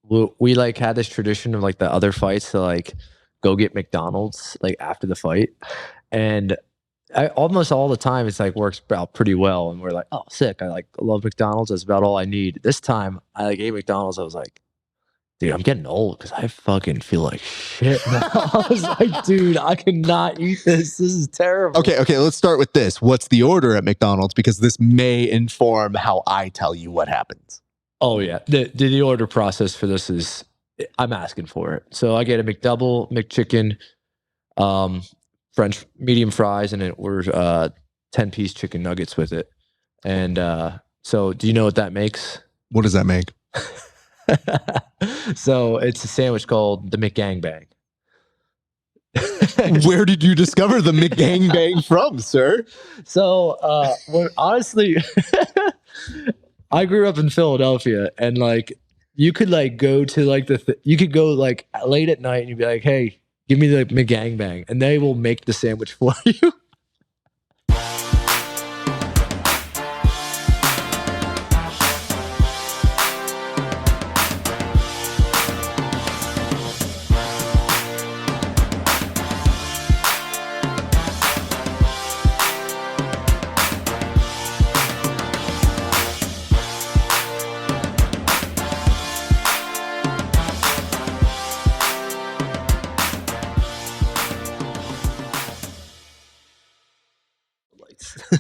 we like had this tradition of like the other fights to like go get McDonald's like after the fight, and almost all the time it's like works out pretty well, and we're like, oh, sick! I love McDonald's. That's about all I need. This time I like ate McDonald's. I was like, dude, I'm getting old because I fucking feel like shit now. I was like, dude, I cannot eat this. This is terrible. Okay, let's start with this. What's the order at McDonald's? Because this may inform how I tell you what happens. Oh, yeah. The order process for this is, I'm asking for it. So I get a McDouble, McChicken, French medium fries, and it orders 10-piece chicken nuggets with it. And so do you know what that makes? What does that make? So it's a sandwich called the McGangbang. Where did you discover the McGangbang from, sir? So honestly, I grew up in Philadelphia, and like you could like go to like you could go like late at night and you'd be like, hey, give me the McGangbang, and they will make the sandwich for you.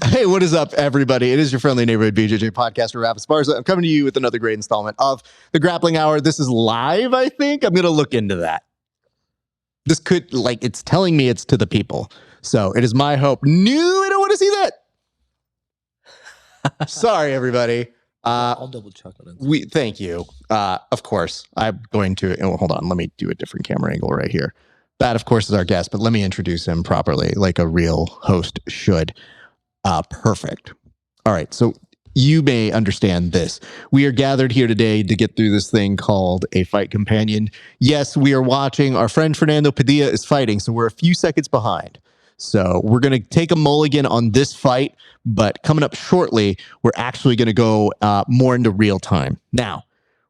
Hey, what is up, everybody? It is your friendly neighborhood BJJ podcaster, Rafa Sparza. I'm coming to you with another great installment of the Grappling Hour. This is live, I think. I'm going to look into that. This could, like, it's telling me it's to the people. So it is my hope. No, I don't want to see that. Sorry, everybody. I'll double check on it. Thank you. Of course, I'm going to, oh, hold on. Let me do a different camera angle right here. That, of course, is our guest, but let me introduce him properly, like a real host should. Perfect. All right. So you may understand this. We are gathered here today to get through this thing called a fight companion. Yes, we are watching. Our friend Fernando Padilla is fighting, so we're a few seconds behind. So we're going to take a mulligan on this fight, but coming up shortly, we're actually going to go more into real time. Now,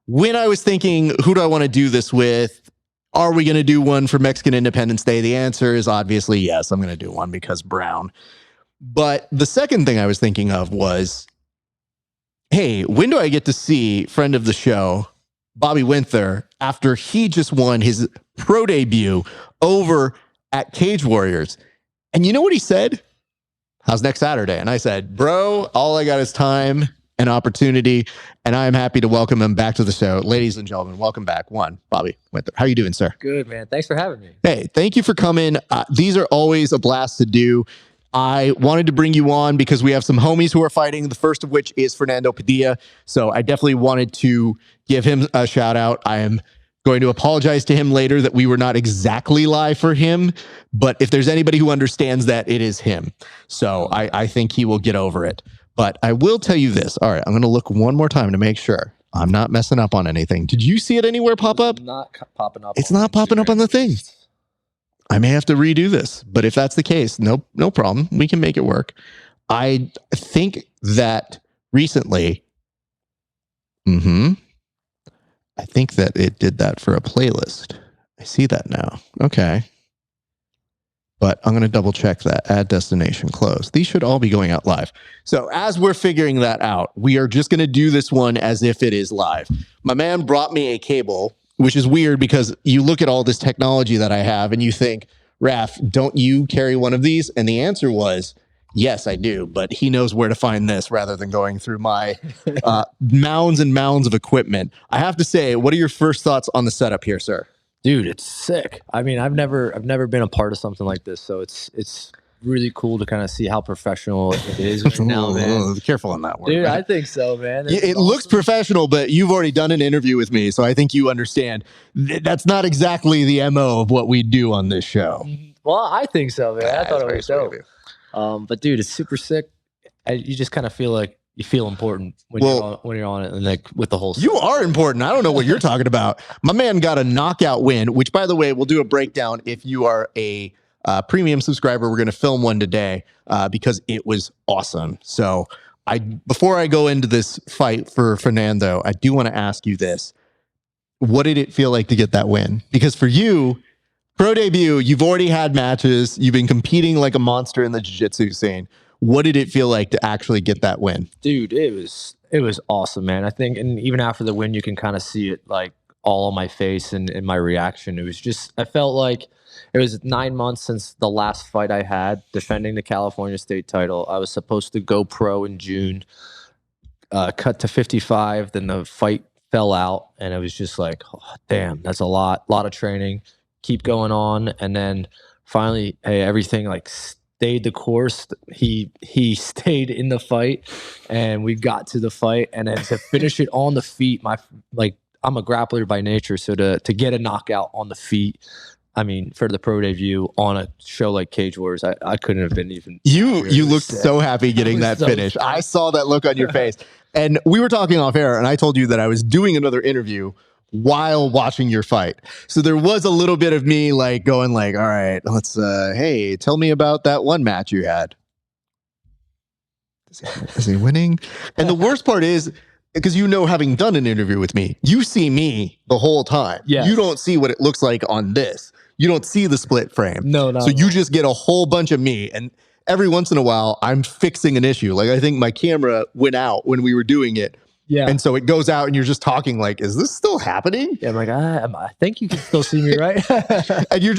when I was thinking, who do I want to do this with? Are we going to do one for Mexican Independence Day? The answer is obviously yes. I'm going to do one because Brown. But the second thing I was thinking of was, hey, when do I get to see friend of the show, Bobby Winther, after he just won his pro debut over at Cage Warriors? And you know what he said? How's next Saturday? And I said, bro, all I got is time and opportunity, and I'm happy to welcome him back to the show. Ladies and gentlemen, welcome back. Bobby Winther. How you doing, sir? Good, man. Thanks for having me. Hey, thank you for coming. These are always a blast to do. I wanted to bring you on because we have some homies who are fighting, the first of which is Fernando Padilla. So I definitely wanted to give him a shout out. I am going to apologize to him later that we were not exactly live for him, but if there's anybody who understands that, it is him. So I think he will get over it. But I will tell you this. All right, I'm going to look one more time to make sure I'm not messing up on anything. Did you see it anywhere pop up? Not popping up. It's not popping up on the thing. I may have to redo this, but if that's the case, no problem. We can make it work. I think that recently, I think that it did that for a playlist. I see that now. Okay. But I'm going to double check that. Add destination closed. These should all be going out live. So as we're figuring that out, we are just going to do this one as if it is live. My man brought me a cable, which is weird because you look at all this technology that I have and you think, Raf, don't you carry one of these? And the answer was, yes, I do. But he knows where to find this rather than going through my mounds and mounds of equipment. I have to say, what are your first thoughts on the setup here, sir? Dude, it's sick. I mean, I've never been a part of something like this, so it's really cool to kind of see how professional it is right now, man. Careful on that one. Dude, man. I think so, man. It looks professional, but you've already done an interview with me, so I think you understand. That's not exactly the MO of what we do on this show. Well, I think so, man. I thought it was dope. But dude, it's super sick. You just kind of feel like you feel important when you're on it, and like with the whole stuff. You are important. I don't know what you're talking about. My man got a knockout win, which, by the way, we'll do a breakdown if you are a premium subscriber. We're going to film one today because it was awesome. So before I go into this fight for Fernando, I do want to ask you this. what did it feel like to get that win? Because for you, pro debut, you've already had matches. You've been competing like a monster in the jiu-jitsu scene. What did it feel like to actually get that win? Dude, it was awesome, man. I think, and even after the win, you can kind of see it like all on my face and in my reaction. It was just, I felt like it was 9 months since the last fight I had defending the California state title. I was supposed to go pro in June, cut to 55. Then the fight fell out, and it was just like, oh, damn, that's a lot of training. Keep going on, and then finally, hey, everything like stayed the course. He stayed in the fight, and we got to the fight, and then to finish it on the feet, I'm a grappler by nature, so to get a knockout on the feet, I mean, for the pro debut on a show like Cage Wars, I couldn't have been even. You looked so happy getting that so finish. I saw that look on your face. And we were talking off air, and I told you that I was doing another interview while watching your fight. So there was a little bit of me like going like, all right, let's hey, tell me about that one match you had. Is he winning? And the worst part is, because having done an interview with me, you see me the whole time. Yes. You don't see what it looks like on this. You don't see the split frame. No. So you just get a whole bunch of me. And every once in a while, I'm fixing an issue. Like, I think my camera went out when we were doing it. Yeah. And so it goes out and you're just talking like, is this still happening? Yeah, I'm like, I think you can still see me, right? And you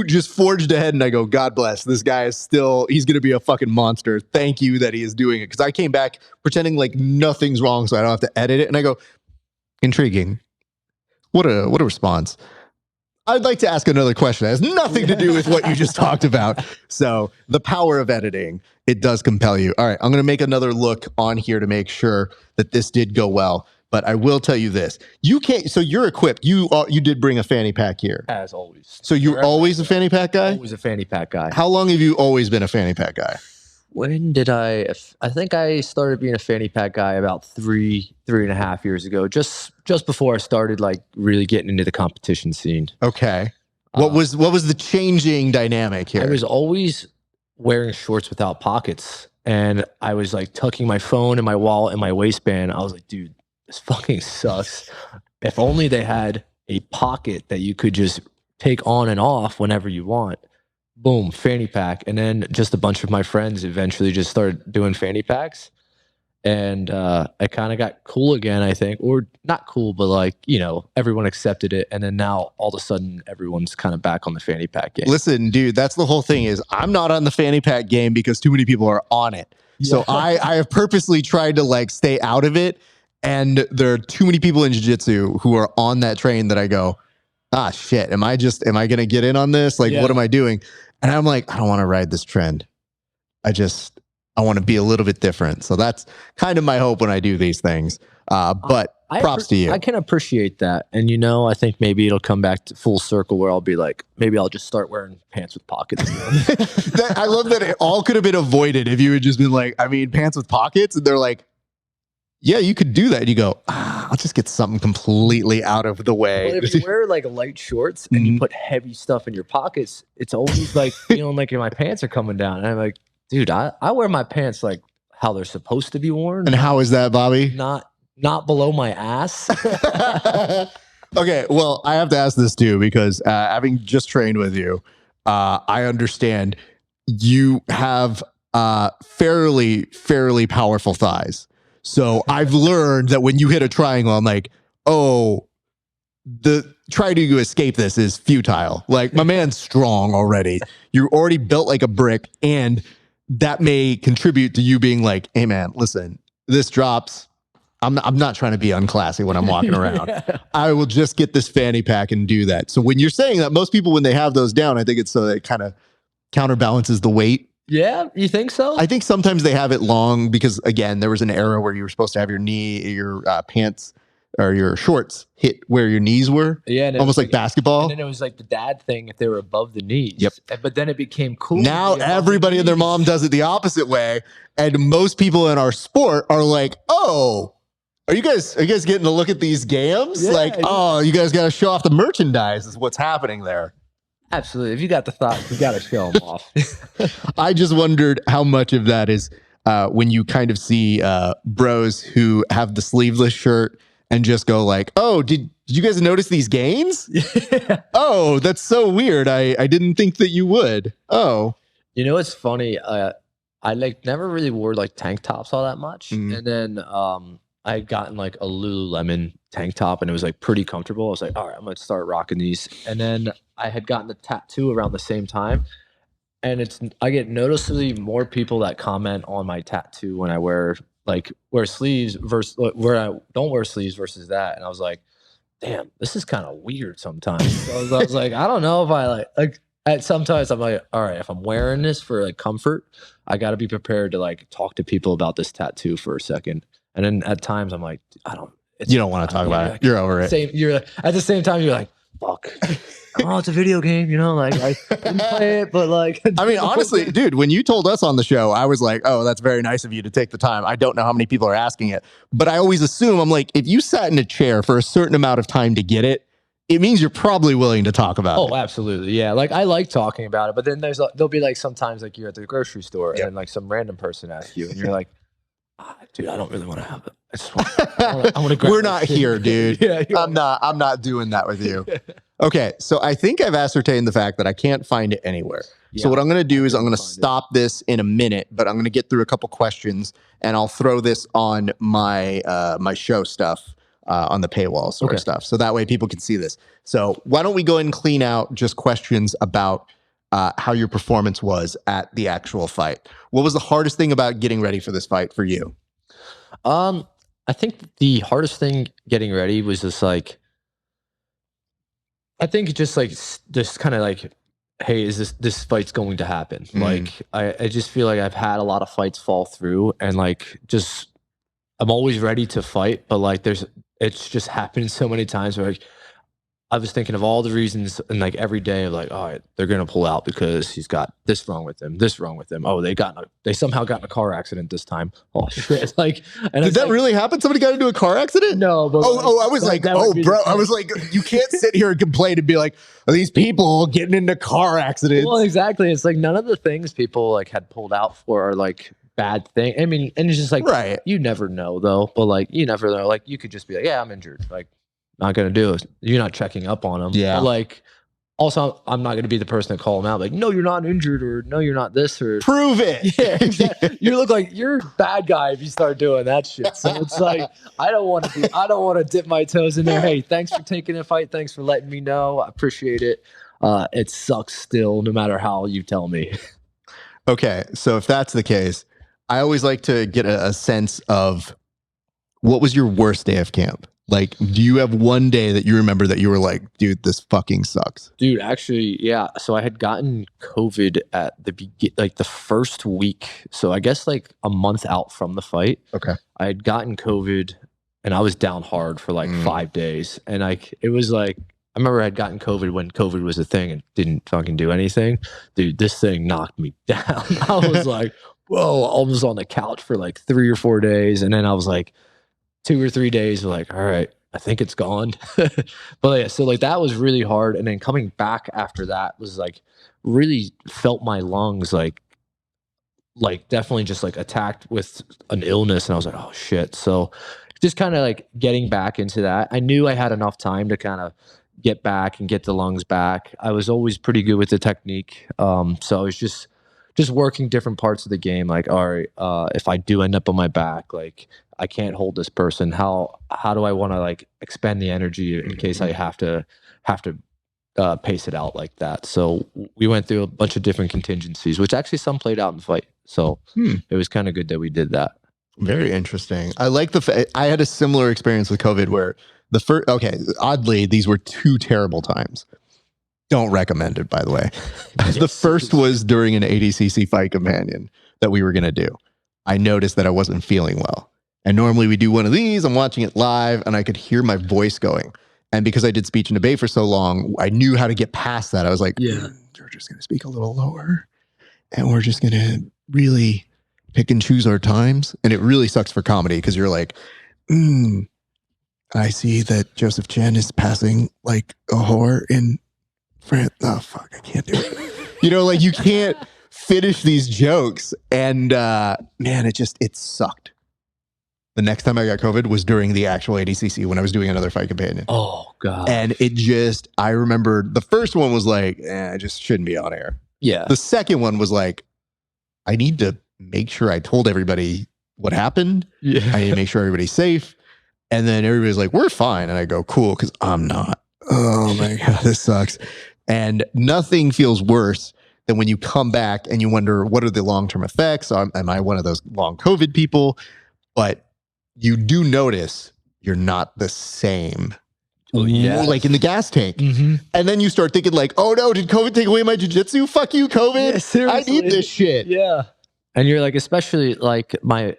just forged ahead, and I go, God bless. This guy is he's going to be a fucking monster. Thank you that he is doing it. Because I came back pretending like nothing's wrong so I don't have to edit it. And I go, intriguing. What a response. I'd like to ask another question. It has nothing to do with what you just talked about. So the power of editing, it does compel you. All right, I'm going to make another look on here to make sure that this did go well. But I will tell you this. You can't, so you're equipped. You did bring a fanny pack here. As always. So you're always a fanny pack guy? Always a fanny pack guy. How long have you always been a fanny pack guy? When did I think I started being a fanny pack guy about three and a half years ago, just before I started like really getting into the competition scene. Okay. What was the changing dynamic here? I was always wearing shorts without pockets, and I was like tucking my phone and my wallet in my waistband. I was like, dude, this fucking sucks. If only they had a pocket that you could just take on and off whenever you want. Boom, fanny pack. And then just a bunch of my friends eventually just started doing fanny packs. And I kind of got cool again, I think. Or not cool, but like, everyone accepted it. And then now all of a sudden everyone's kind of back on the fanny pack game. Listen, dude, that's the whole thing is I'm not on the fanny pack game because too many people are on it. Yeah. So I have purposely tried to like stay out of it. And there are too many people in jiu-jitsu who are on that train that I go, shit, am I going to get in on this? Like, what am I doing? And I'm like, I don't want to ride this trend. I want to be a little bit different. So that's kind of my hope when I do these things. But props to you. I can appreciate that. And, I think maybe it'll come back to full circle where I'll be like, maybe I'll just start wearing pants with pockets. I love that it all could have been avoided if you had just been like, pants with pockets. And they're like, yeah, you could do that. And you go, I'll just get something completely out of the way. Well, if you wear like light shorts and you put heavy stuff in your pockets, it's always like feeling like my pants are coming down. And I'm like, dude, I wear my pants like how they're supposed to be worn. And how is that, Bobby? Not below my ass. Okay, well, I have to ask this too, because having just trained with you, I understand you have fairly powerful thighs. So I've learned that when you hit a triangle, I'm like, oh, try to escape this is futile. Like, my man's strong already. You're already built like a brick, and that may contribute to you being like, hey man, listen, this drops. I'm not trying to be unclassy when I'm walking around. Yeah. I will just get this fanny pack and do that. So when you're saying that, most people, when they have those down, I think it's so that it kind of counterbalances the weight. Yeah, you think so? I think sometimes they have it long because, again, there was an era where you were supposed to have your pants or your shorts hit where your knees were. Yeah, almost like basketball. And then it was like the dad thing if they were above the knees. Yep. But then it became cool. Now everybody and their mom does it the opposite way, and most people in our sport are like, "Oh, are you guys getting to look at these games? Yeah, like, oh, you guys got to show off the merchandise. Is what's happening there." Absolutely. If you got the thoughts, you got to show them off. I just wondered how much of that is when you kind of see bros who have the sleeveless shirt and just go like, oh, did Did you guys notice these gains? Yeah. Oh, that's so weird. I didn't think that you would. Oh. You know, it's funny. I like never really wore like tank tops all that much. And then I had gotten like a Lululemon tank top and it was like pretty comfortable. I was like, all right, I'm gonna start rocking these. And then I had gotten a tattoo around the same time. And I get noticeably more people that comment on my tattoo when I wear sleeves versus where I don't wear sleeves versus that. And I was like, damn, this is kind of weird sometimes. So I was like, I don't know if I like at sometimes I'm like, all right, if I'm wearing this for like comfort, I got to be prepared to like talk to people about this tattoo for a second. And then at times I'm like, you don't want to talk about it. You're over it. You're at the same time, you're like, fuck. Oh, it's a video game, you know, like I didn't play it, but like I mean, honestly, dude, when you told us on the show, I was like, oh, that's very nice of you to take the time. I don't know how many people are asking it, but I always assume, I'm like, if you sat in a chair for a certain amount of time to get it, it means you're probably willing to talk about it. Oh, absolutely. Yeah. Like I like talking about it, but then there'll be like sometimes like you're at the grocery store and then like some random person asks you and you're like, dude, I don't really want to have it. I want to grab We're not here, dude. Yeah, I'm not doing that with you. Okay, so I think I've ascertained the fact that I can't find it anywhere. Yeah, so what I'm going to do is I'm going to stop this in a minute, but I'm going to get through a couple questions and I'll throw this on my my show stuff on the paywall sort of stuff. So that way people can see this. So why don't we go ahead and clean out just questions about how your performance was at the actual fight. What was the hardest thing about getting ready for this fight for you? I think the hardest thing getting ready was just like, I think just kind of like, hey, is this fight's going to happen? Like, I just feel like I've had a lot of fights fall through and like, just, I'm always ready to fight, but like it's just happened so many times where like, I was thinking of all the reasons and like every day of like, all right, they're going to pull out because he's got this wrong with him, this wrong with him. Oh, they somehow got in a car accident this time. Oh shit. Like, and did that really happen? Somebody got into a car accident? No, but I was like, oh bro, I was like, you can't sit here and complain and be like, are these people getting into car accidents? Well, exactly. It's like none of the things people like had pulled out for are like bad thing. I mean, and it's just like, right. You never know though, but like, you never know. Like you could just be like, yeah, I'm injured. Like, not gonna do it. You're not checking up on them. Yeah. But like, also, I'm not gonna be the person to call them out. Like, no, you're not injured, or no, you're not this, or prove it. Yeah, exactly. You look like you're a bad guy if you start doing that shit. So it's like, I don't want to dip my toes in there. Hey, thanks for taking a fight. Thanks for letting me know. I appreciate it. It sucks still, no matter how you tell me. Okay, so if that's the case, I always like to get a sense of what was your worst day of camp. Like, do you have one day that you remember that you were like, dude, this fucking sucks? Dude, actually, yeah. So I had gotten COVID at the first week. So I guess like a month out from the fight. Okay. I had gotten COVID and I was down hard for like 5 days. And it was like, I remember I had gotten COVID when COVID was a thing and didn't fucking do anything. Dude, this thing knocked me down. I was like, whoa, I was on the couch for like 3 or 4 days. And then I was like, 2 or 3 days, like, all right, I think it's gone. But yeah, so like that was really hard. And then coming back after that was like really felt my lungs like definitely just like attacked with an illness. And I was like, oh shit. So just kind of like getting back into that. I knew I had enough time to kind of get back and get the lungs back. I was always pretty good with the technique. So I was just working different parts of the game. Like, all right, if I do end up on my back, like I can't hold this person. How do I want to like expend the energy in case I have to pace it out like that? So we went through a bunch of different contingencies, which actually some played out in the fight. So it was kind of good that we did that. Very interesting. I like I had a similar experience with COVID where oddly, these were 2 terrible times. Don't recommend it, by the way. The first was during an ADCC fight companion that we were going to do. I noticed that I wasn't feeling well. And normally we do one of these, I'm watching it live, and I could hear my voice going. And because I did speech and debate for so long, I knew how to get past that. I was like, we're just going to speak a little lower. And we're just going to really pick and choose our times. And it really sucks for comedy because you're like, I see that Joseph Chen is passing like a whore in France. Oh, fuck, I can't do it. You know, like you can't finish these jokes. And man, it sucked. The next time I got COVID was during the actual ADCC when I was doing another fight companion. Oh God. And it just, I remember the first one was like, I just shouldn't be on air. Yeah. The second one was like, I need to make sure I told everybody what happened. Yeah. I need to make sure everybody's safe. And then everybody's like, we're fine. And I go, cool, because I'm not. Oh my God, this sucks. And nothing feels worse than when you come back and you wonder, what are the long-term effects? Am I one of those long COVID people? But you do notice you're not the same. Oh, yeah. Like in the gas tank. Mm-hmm. And then you start thinking like, oh no, did COVID take away my jiu-jitsu? Fuck you, COVID. Yeah, seriously. I need this shit. Yeah. And you're like, especially like my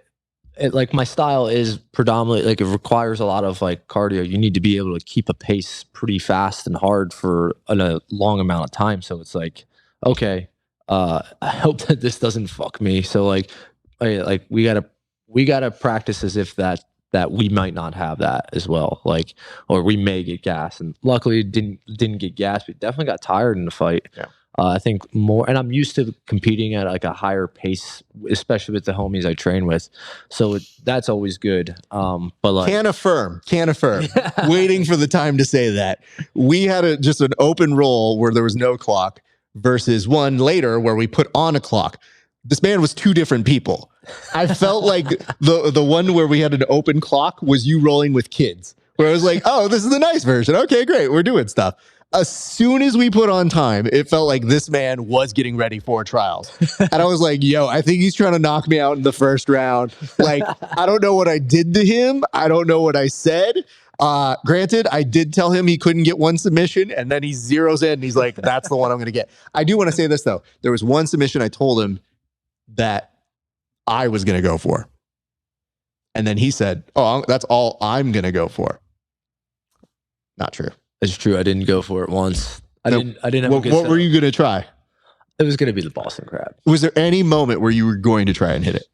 style is predominantly like it requires a lot of like cardio. You need to be able to keep a pace pretty fast and hard for a long amount of time. So it's like, okay, I hope that this doesn't fuck me. So like we gotta practice as if that we might not have that as well. Like, or we may get gas. And luckily didn't get gas, but definitely got tired in the fight. Yeah. I think more, and I'm used to competing at like a higher pace, especially with the homies I train with. So that's always good. But like, Can affirm. Waiting for the time to say that. We had just an open roll where there was no clock versus one later where we put on a clock. This man was two different people. I felt like the one where we had an open clock was you rolling with kids, where I was like, oh, this is the nice version. Okay, great. We're doing stuff. As soon as we put on time, it felt like this man was getting ready for trials. And I was like, yo, I think he's trying to knock me out in the first round. Like, I don't know what I did to him. I don't know what I said. Granted, I did tell him he couldn't get one submission, and then he zeroes in and he's like, that's the one I'm going to get. I do want to say this, though. There was one submission I told him that I was going to go for. And then he said, oh, that's all I'm going to go for. Not true. it's true. I didn't go for it once. I didn't have a good What were you going to try? It was going to be the Boston Crab. Was there any moment where you were going to try and hit it?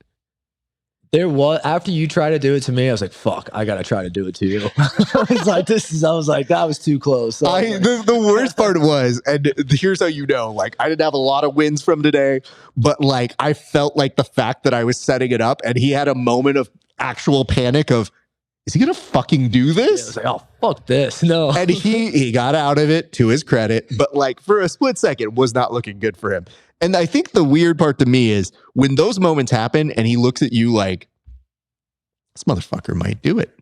There was, after you tried to do it to me, I was like, fuck, I got to try to do it to you. I was like, that was too close. So the worst part was, and here's how you know, like, I didn't have a lot of wins from today, but like, I felt like the fact that I was setting it up and he had a moment of actual panic of, is he going to fucking do this? I was like, oh, fuck this. No. And he got out of it, to his credit, but like for a split second was not looking good for him. And I think the weird part to me is when those moments happen and he looks at you like, this motherfucker might do it.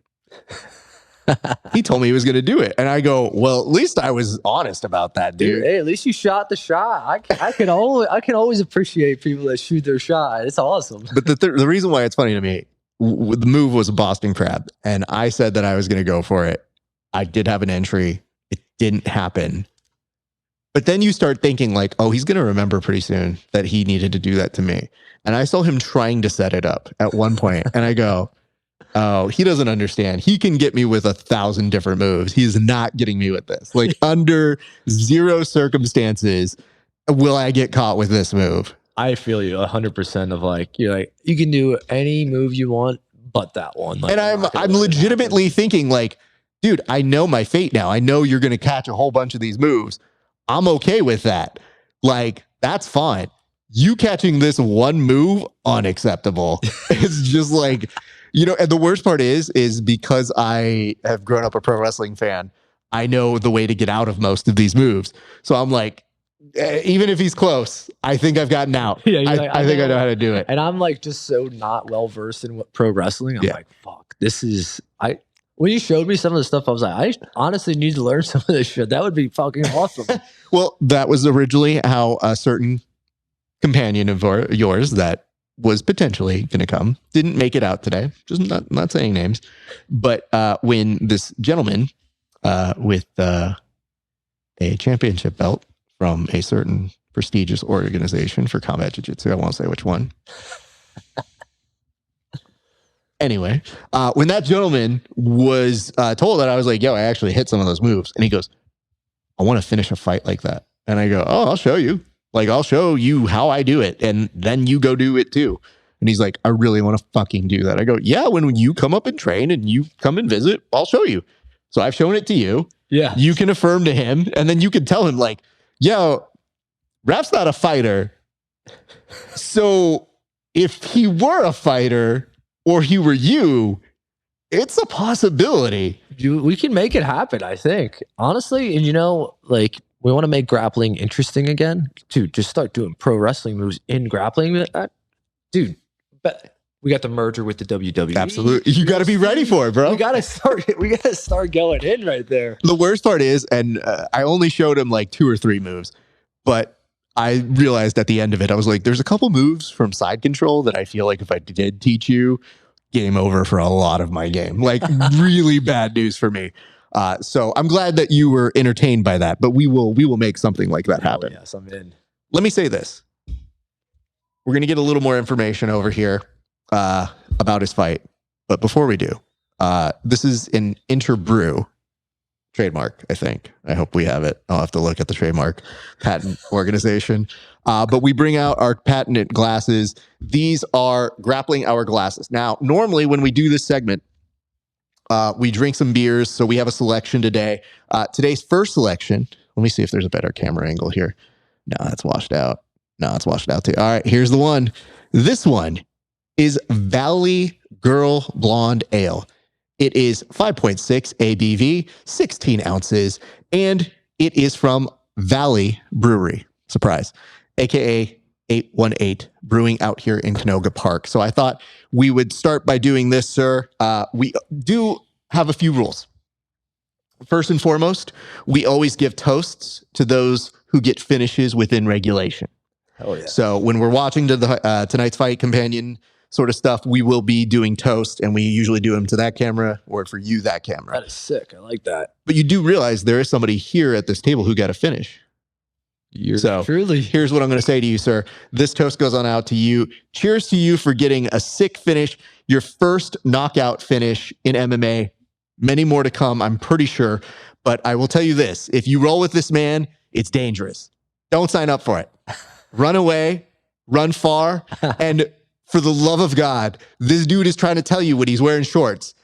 He told me he was going to do it. And I go, well, at least I was honest about that, dude. Hey, at least you shot the shot. I can always appreciate people that shoot their shot. It's awesome. But the reason why it's funny to me, the move was a Boston Crab. And I said that I was going to go for it. I did have an entry. It didn't happen. But then you start thinking like, oh, he's going to remember pretty soon that he needed to do that to me. And I saw him trying to set it up at one point. And I go, oh, he doesn't understand. He can get me with 1,000 different moves. He's not getting me with this. Like under zero circumstances will I get caught with this move. I feel you 100% of like, you're like, you can do any move you want, but that one. Like, and I'm legitimately thinking like, dude, I know my fate now. I know you're going to catch a whole bunch of these moves. I'm okay with that. Like, that's fine. You catching this one move, unacceptable. It's just like, you know, and the worst part is because I have grown up a pro wrestling fan, I know the way to get out of most of these moves. So I'm like, even if he's close, I think I've gotten out. Yeah, I think I know how to do it. And I'm like just so not well versed in what pro wrestling. I'm like, fuck, this is when you showed me some of the stuff, I was like, I honestly need to learn some of this shit. That would be fucking awesome. Well, that was originally how a certain companion of yours that was potentially going to come didn't make it out today. Just not saying names, but when this gentleman with a championship belt from a certain prestigious organization for combat jiu-jitsu, I won't say which one. Anyway, when that gentleman was told that, I was like, yo, I actually hit some of those moves. And he goes, I want to finish a fight like that. And I go, oh, I'll show you. Like, I'll show you how I do it. And then you go do it too. And he's like, I really want to fucking do that. I go, yeah, when you come up and train and you come and visit, I'll show you. So I've shown it to you. Yeah. You can affirm to him. And then you can tell him like, yo, Raph's not a fighter. So if he were a fighter, or he were you, It's a possibility. We can make it happen, I think. Honestly, and like we want to make grappling interesting again. Dude, just start doing pro wrestling moves in grappling. Dude, but we got the merger with the WWE. Absolutely. You got to be ready for it, bro. We got to start going in right there. The worst part is, and I only showed him like 2 or 3 moves, but I realized at the end of it, I was like, there's a couple moves from side control that I feel like if I did teach you, game over for a lot of my game. Like really bad news for me. So I'm glad that you were entertained by that, but we will make something like that happen. Yes, I'm in. Let me say this. We're going to get a little more information over here about his fight. But before we do, this is an Interbrew trademark, I think. I hope we have it. I'll have to look at the trademark patent organization. But we bring out our patented glasses. These are Grappling Hour glasses. Now, normally when we do this segment, we drink some beers. So we have a selection today. Today's first selection, let me see if there's a better camera angle here. No, that's washed out. No, it's washed out too. All right, here's the one. This one is Valley Girl Blonde Ale. It is 5.6 ABV, 16 ounces, and it is from Valley Brewery. Surprise. AKA 818 Brewing out here in Canoga Park. So I thought we would start by doing this, sir. We do have a few rules. First and foremost, we always give toasts to those who get finishes within regulation. Oh, yeah. So when we're watching the tonight's fight companion sort of stuff, we will be doing toast, and we usually do them to that camera or for you, that camera. That is sick. I like that. But you do realize there is somebody here at this table who got a finish. So truly. Here's what I'm going to say to you, sir. This toast goes on out to you. Cheers to you for getting a sick finish, your first knockout finish in MMA. Many more to come, I'm pretty sure. But I will tell you this. If you roll with this man, it's dangerous. Don't sign up for it. Run away, run far, and for the love of God, this dude is trying to tell you when he's wearing shorts.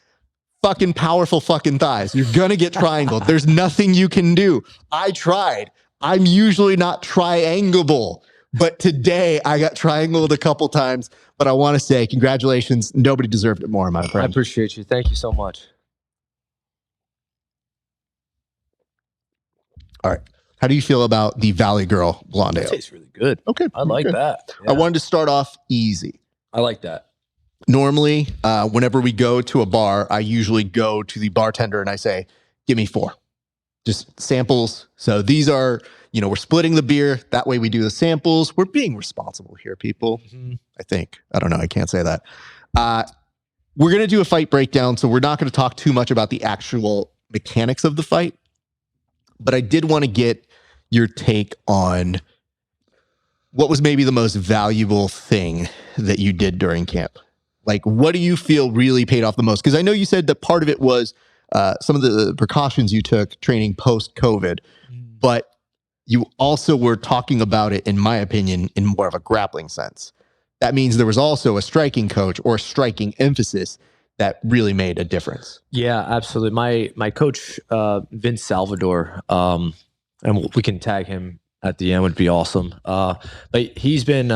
Fucking powerful fucking thighs. You're going to get triangled. There's nothing you can do. I tried. I'm usually not triangleable, but today I got triangled a couple times. But I want to say congratulations. Nobody deserved it more, my friend. I appreciate you. Thank you so much. All right. How do you feel about the Valley Girl Blonde Ale? It tastes really good. Okay. I like that. Yeah. I wanted to start off easy. I like that. Normally, whenever we go to a bar, I usually go to the bartender and I say, give me 4. Just samples. So these are, we're splitting the beer. That way we do the samples. We're being responsible here, people. Mm-hmm. I think. I don't know. I can't say that. We're going to do a fight breakdown. So we're not going to talk too much about the actual mechanics of the fight. But I did want to get your take on what was maybe the most valuable thing that you did during camp. Like, what do you feel really paid off the most? Because I know you said that part of it was some of the precautions you took training post-COVID, but you also were talking about it, in my opinion, in more of a grappling sense. That means there was also a striking coach or striking emphasis that really made a difference. Yeah, absolutely. My coach, Vince Salvador, and we can tag him at the end, would be awesome. But he's been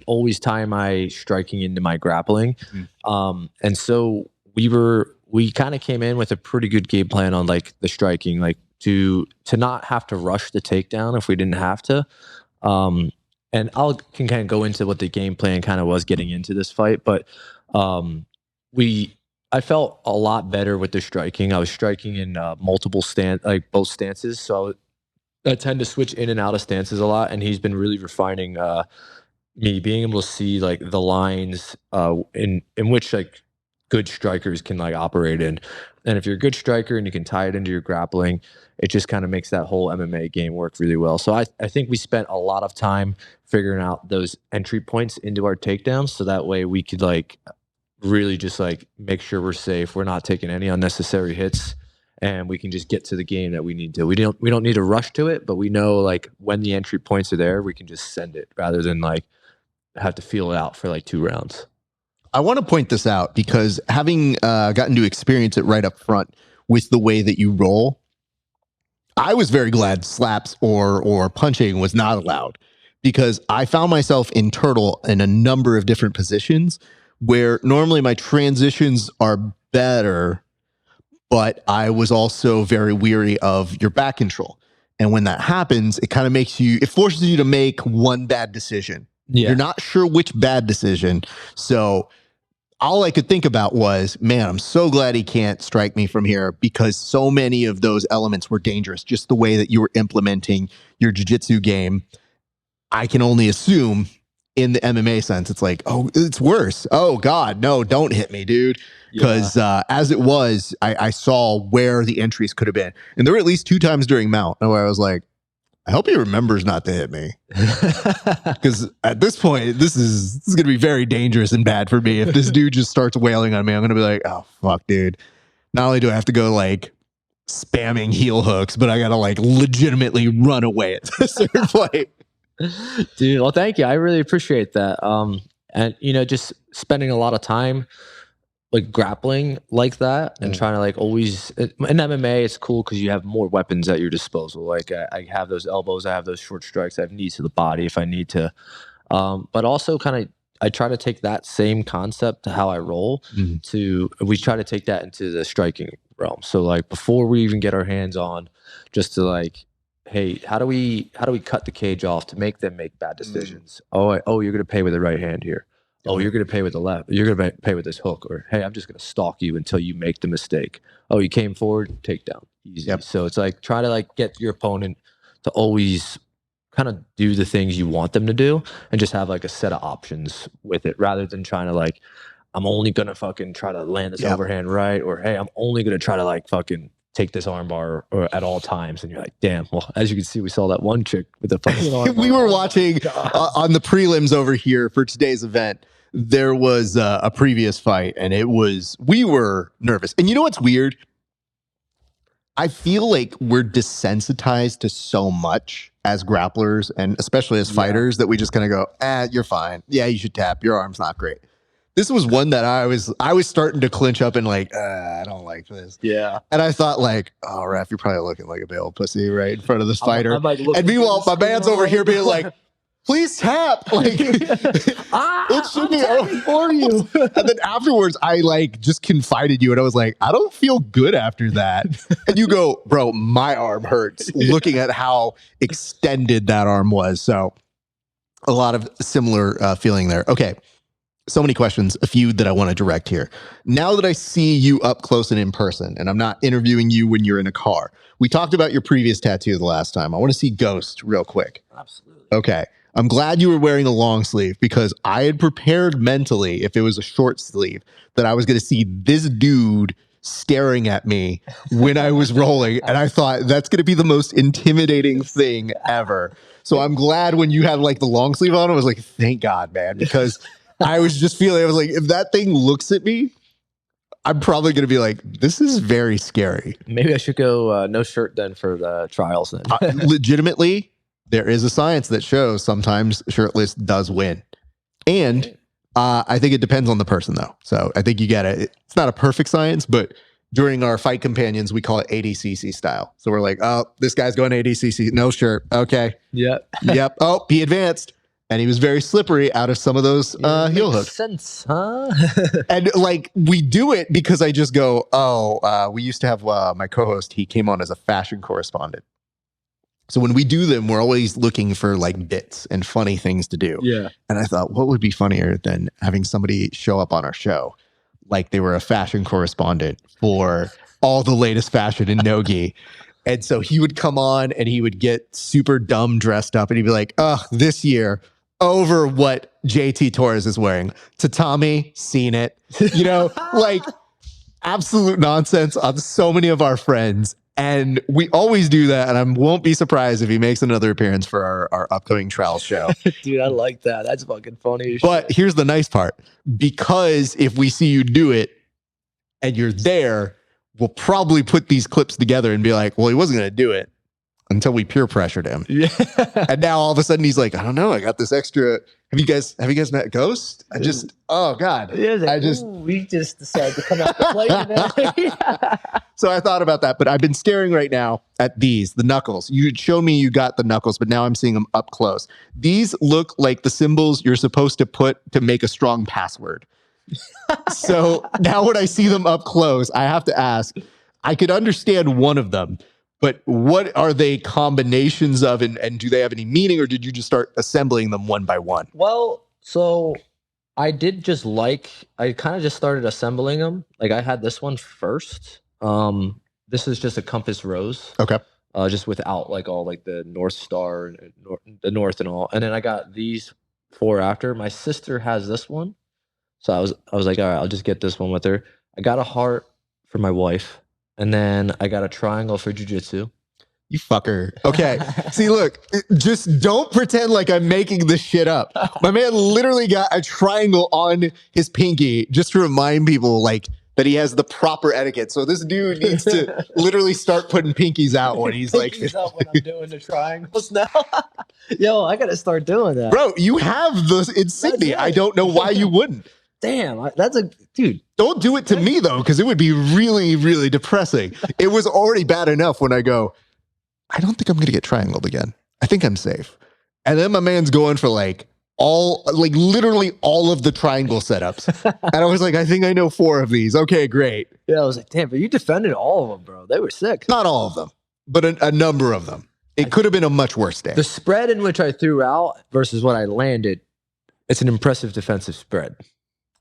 always tying my striking into my grappling. And so we kind of came in with a pretty good game plan on like the striking, like to not have to rush the takedown if we didn't have to. And can kind of go into what the game plan kind of was getting into this fight, but I felt a lot better with the striking. I was striking in multiple both stances, so I tend to switch in and out of stances a lot. And he's been really refining me being able to see like the lines in which like good strikers can like operate in. And if you're a good striker and you can tie it into your grappling, it just kind of makes that whole MMA game work really well. So I think we spent a lot of time figuring out those entry points into our takedowns, so that way we could like really just like make sure we're safe. We're not taking any unnecessary hits, and we can just get to the game that we need to. We don't need to rush to it, but we know like when the entry points are there, we can just send it rather than like have to feel it out for like 2 rounds. I want to point this out because having gotten to experience it right up front with the way that you roll, I was very glad slaps or punching was not allowed, because I found myself in a number of different positions where normally my transitions are better, but I was also very weary of your back control. And when that happens, it kind of it forces you to make one bad decision. Yeah. You're not sure which bad decision. So all I could think about was, man, I'm so glad he can't strike me from here, because so many of those elements were dangerous. Just the way that you were implementing your jiu-jitsu game, I can only assume in the MMA sense, it's like, oh, it's worse. Oh God, no, don't hit me, dude. Because as it was, I saw where the entries could have been. And there were at least 2 times during mount where I was like, I hope he remembers not to hit me. Because at this point, this is going to be very dangerous and bad for me. If this dude just starts wailing on me, I'm going to be like, oh, fuck, dude. Not only do I have to go like spamming heel hooks, but I got to like legitimately run away at a certain point. Dude, well, thank you. I really appreciate that. And just spending a lot of time like grappling like that and trying to like always in MMA, it's cool because you have more weapons at your disposal. Like I have those elbows, I have those short strikes, I have knees to the body if I need to. But also kind of I try to take that same concept to how I roll we try to take that into the striking realm. So like before we even get our hands on, just to like, hey, how do we cut the cage off to make them make bad decisions? Oh, you're gonna pay with the right hand here. Oh, you're going to pay with the left. You're going to pay with this hook. Or, hey, I'm just going to stalk you until you make the mistake. Oh, you came forward, takedown. Easy. Yep. So it's like try to like get your opponent to always kind of do the things you want them to do and just have like a set of options with it rather than trying to like, I'm only going to fucking try to land this overhand right. Or, hey, I'm only going to try to like fucking take this armbar or at all times. And you're like, damn. Well, as you can see, we saw that one chick with the fucking armbar. We were watching on the prelims over here for today's event. There was a previous fight and we were nervous. And you know what's weird? I feel like we're desensitized to so much as grapplers and especially as fighters that we just kind of go, you're fine. Yeah, you should tap. Your arm's not great. This was one that I was starting to clinch up and like, I don't like this. Yeah. And I thought like, oh, ref, you're probably looking like a bail pussy right in front of this fighter. And meanwhile, my man's over here being like, please tap. Like, it should be over for you. And then afterwards, I like just confided you and I was like, I don't feel good after that. And you go, bro, my arm hurts looking at how extended that arm was. So a lot of similar feeling there. Okay. So many questions, a few that I want to direct here. Now that I see you up close and in person, and I'm not interviewing you when you're in a car, we talked about your previous tattoo the last time. I want to see Ghost real quick. Absolutely. Okay. I'm glad you were wearing a long sleeve because I had prepared mentally, if it was a short sleeve, that I was going to see this dude staring at me when I was rolling. And I thought that's going to be the most intimidating thing ever. So I'm glad when you had like the long sleeve on, I was like, thank God, man, because I was just feeling, I was like, if that thing looks at me, I'm probably going to be like, this is very scary. Maybe I should go no shirt then for the trials then. Legitimately, there is a science that shows sometimes shirtless does win. And I think it depends on the person though. So I think you got to, it's not a perfect science, but during our fight companions, we call it ADCC style. So we're like, oh, this guy's going ADCC, no shirt. Okay. Yep. Yep. Oh, he advanced. And he was very slippery out of some of those heel hooks. Sense, huh? And like we do it because I just go, we used to have my co-host. He came on as a fashion correspondent. So when we do them, we're always looking for like bits and funny things to do. Yeah. And I thought, what would be funnier than having somebody show up on our show like they were a fashion correspondent for all the latest fashion in no-gi. And so he would come on and he would get super dumb dressed up and he'd be like, this year over what JT Torres is wearing. Tatami, seen it. You know, like absolute nonsense on so many of our friends. And we always do that. And I won't be surprised if he makes another appearance for our upcoming trials show. Dude, I like that. That's fucking funny. But here's the nice part. Because if we see you do it and you're there, we'll probably put these clips together and be like, well, he wasn't going to do it until we peer pressured him. Yeah. And now all of a sudden he's like, I don't know. I got this extra. Have you guys met Ghost? Oh God. Yeah, we just decided to come out to play today. So I thought about that, but I've been staring right now at the knuckles. You'd show me you got the knuckles, but now I'm seeing them up close. These look like the symbols you're supposed to put to make a strong password. So now when I see them up close, I have to ask, I could understand one of them, but what are they combinations of, and do they have any meaning, or did you just start assembling them one by one? Well, so I kind of just started assembling them. Like I had this one first. This is just a compass rose. Okay. Just without like all like the North Star and the North and all. And then I got these 4 after. My sister has this one. So I was like, all right, I'll just get this one with her. I got a heart for my wife. And then I got a triangle for Jiu-Jitsu. You fucker. Okay. See, look, just don't pretend like I'm making this shit up. My man literally got a triangle on his pinky just to remind people like that he has the proper etiquette. So this dude needs to literally start putting pinkies out when he's like, Pinkies out when I'm doing the triangles now. Yo, I got to start doing that. bro, you have the insignia. I don't know why you wouldn't. Damn, that's a dude. Don't do it to me though, because it would be really, really depressing. It was already bad enough when I go, I don't think I'm going to get triangled again. I think I'm safe. And then my man's going for like literally all of the triangle setups. And I was like, I think I know 4 of these. Okay, great. Yeah, I was like, damn, but you defended all of them, bro. They were sick. Not all of them, but a number of them. It could have been a much worse day. The spread in which I threw out versus what I landed, it's an impressive defensive spread.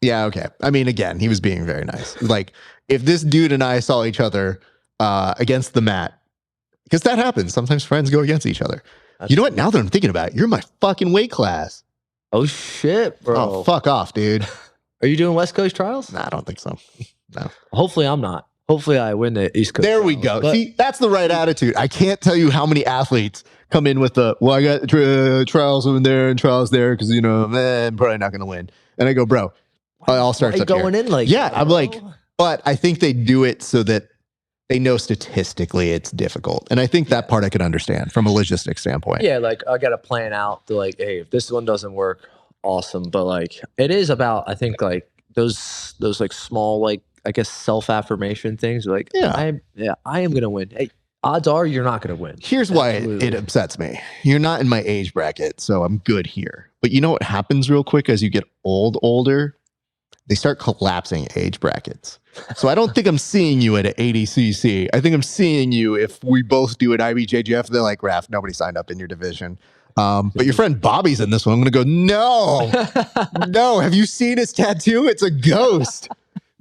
Yeah, okay. I mean, again, he was being very nice. Like, if this dude and I saw each other against the mat, because that happens. Sometimes friends go against each other. You know what? Now that I'm thinking about it, you're my fucking weight class. Oh, shit, bro. Oh, fuck off, dude. Are you doing West Coast trials? Nah, I don't think so. No. Hopefully I'm not. Hopefully I win the East Coast There we trials, go. but See, that's the right attitude. I can't tell you how many athletes come in with the, well, I got trials over there and trials there because, you know, I'm probably not going to win. And I go, bro, I'll start going in like yeah, that, I'm bro? like, but I think they do it so that they know statistically it's difficult. And I think that part I can understand from a logistics standpoint. Yeah, like I got to plan out to like, hey, if this one doesn't work, awesome. But like, it is about, I think like those like small, like, I guess self-affirmation things. Like, Yeah. I am going to win. Hey, odds are you're not going to win. Here's why Absolutely. it upsets me. You're not in my age bracket, so I'm good here. But you know what happens real quick as you get older? They start collapsing age brackets. So I don't think I'm seeing you at an 80cc. I think I'm seeing you if we both do an IBJJF. They're like, Raph, nobody signed up in your division. But your friend Bobby's in this one. I'm going to go, no, no. Have you seen his tattoo? It's a ghost.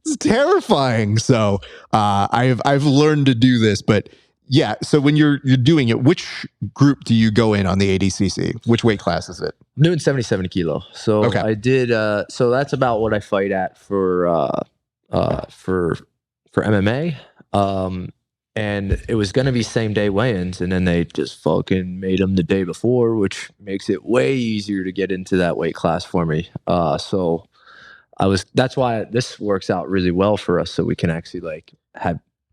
It's terrifying. So I've learned to do this, but yeah. So when you're doing it, which group do you go in on the 80cc? Which weight class is it? I'm doing 77 kilo. So Okay. I did. So that's about what I fight at for MMA. And it was going to be same day weigh-ins, and then they just fucking made them the day before, which makes it way easier to get into that weight class for me. So that's why this works out really well for us. So we can actually like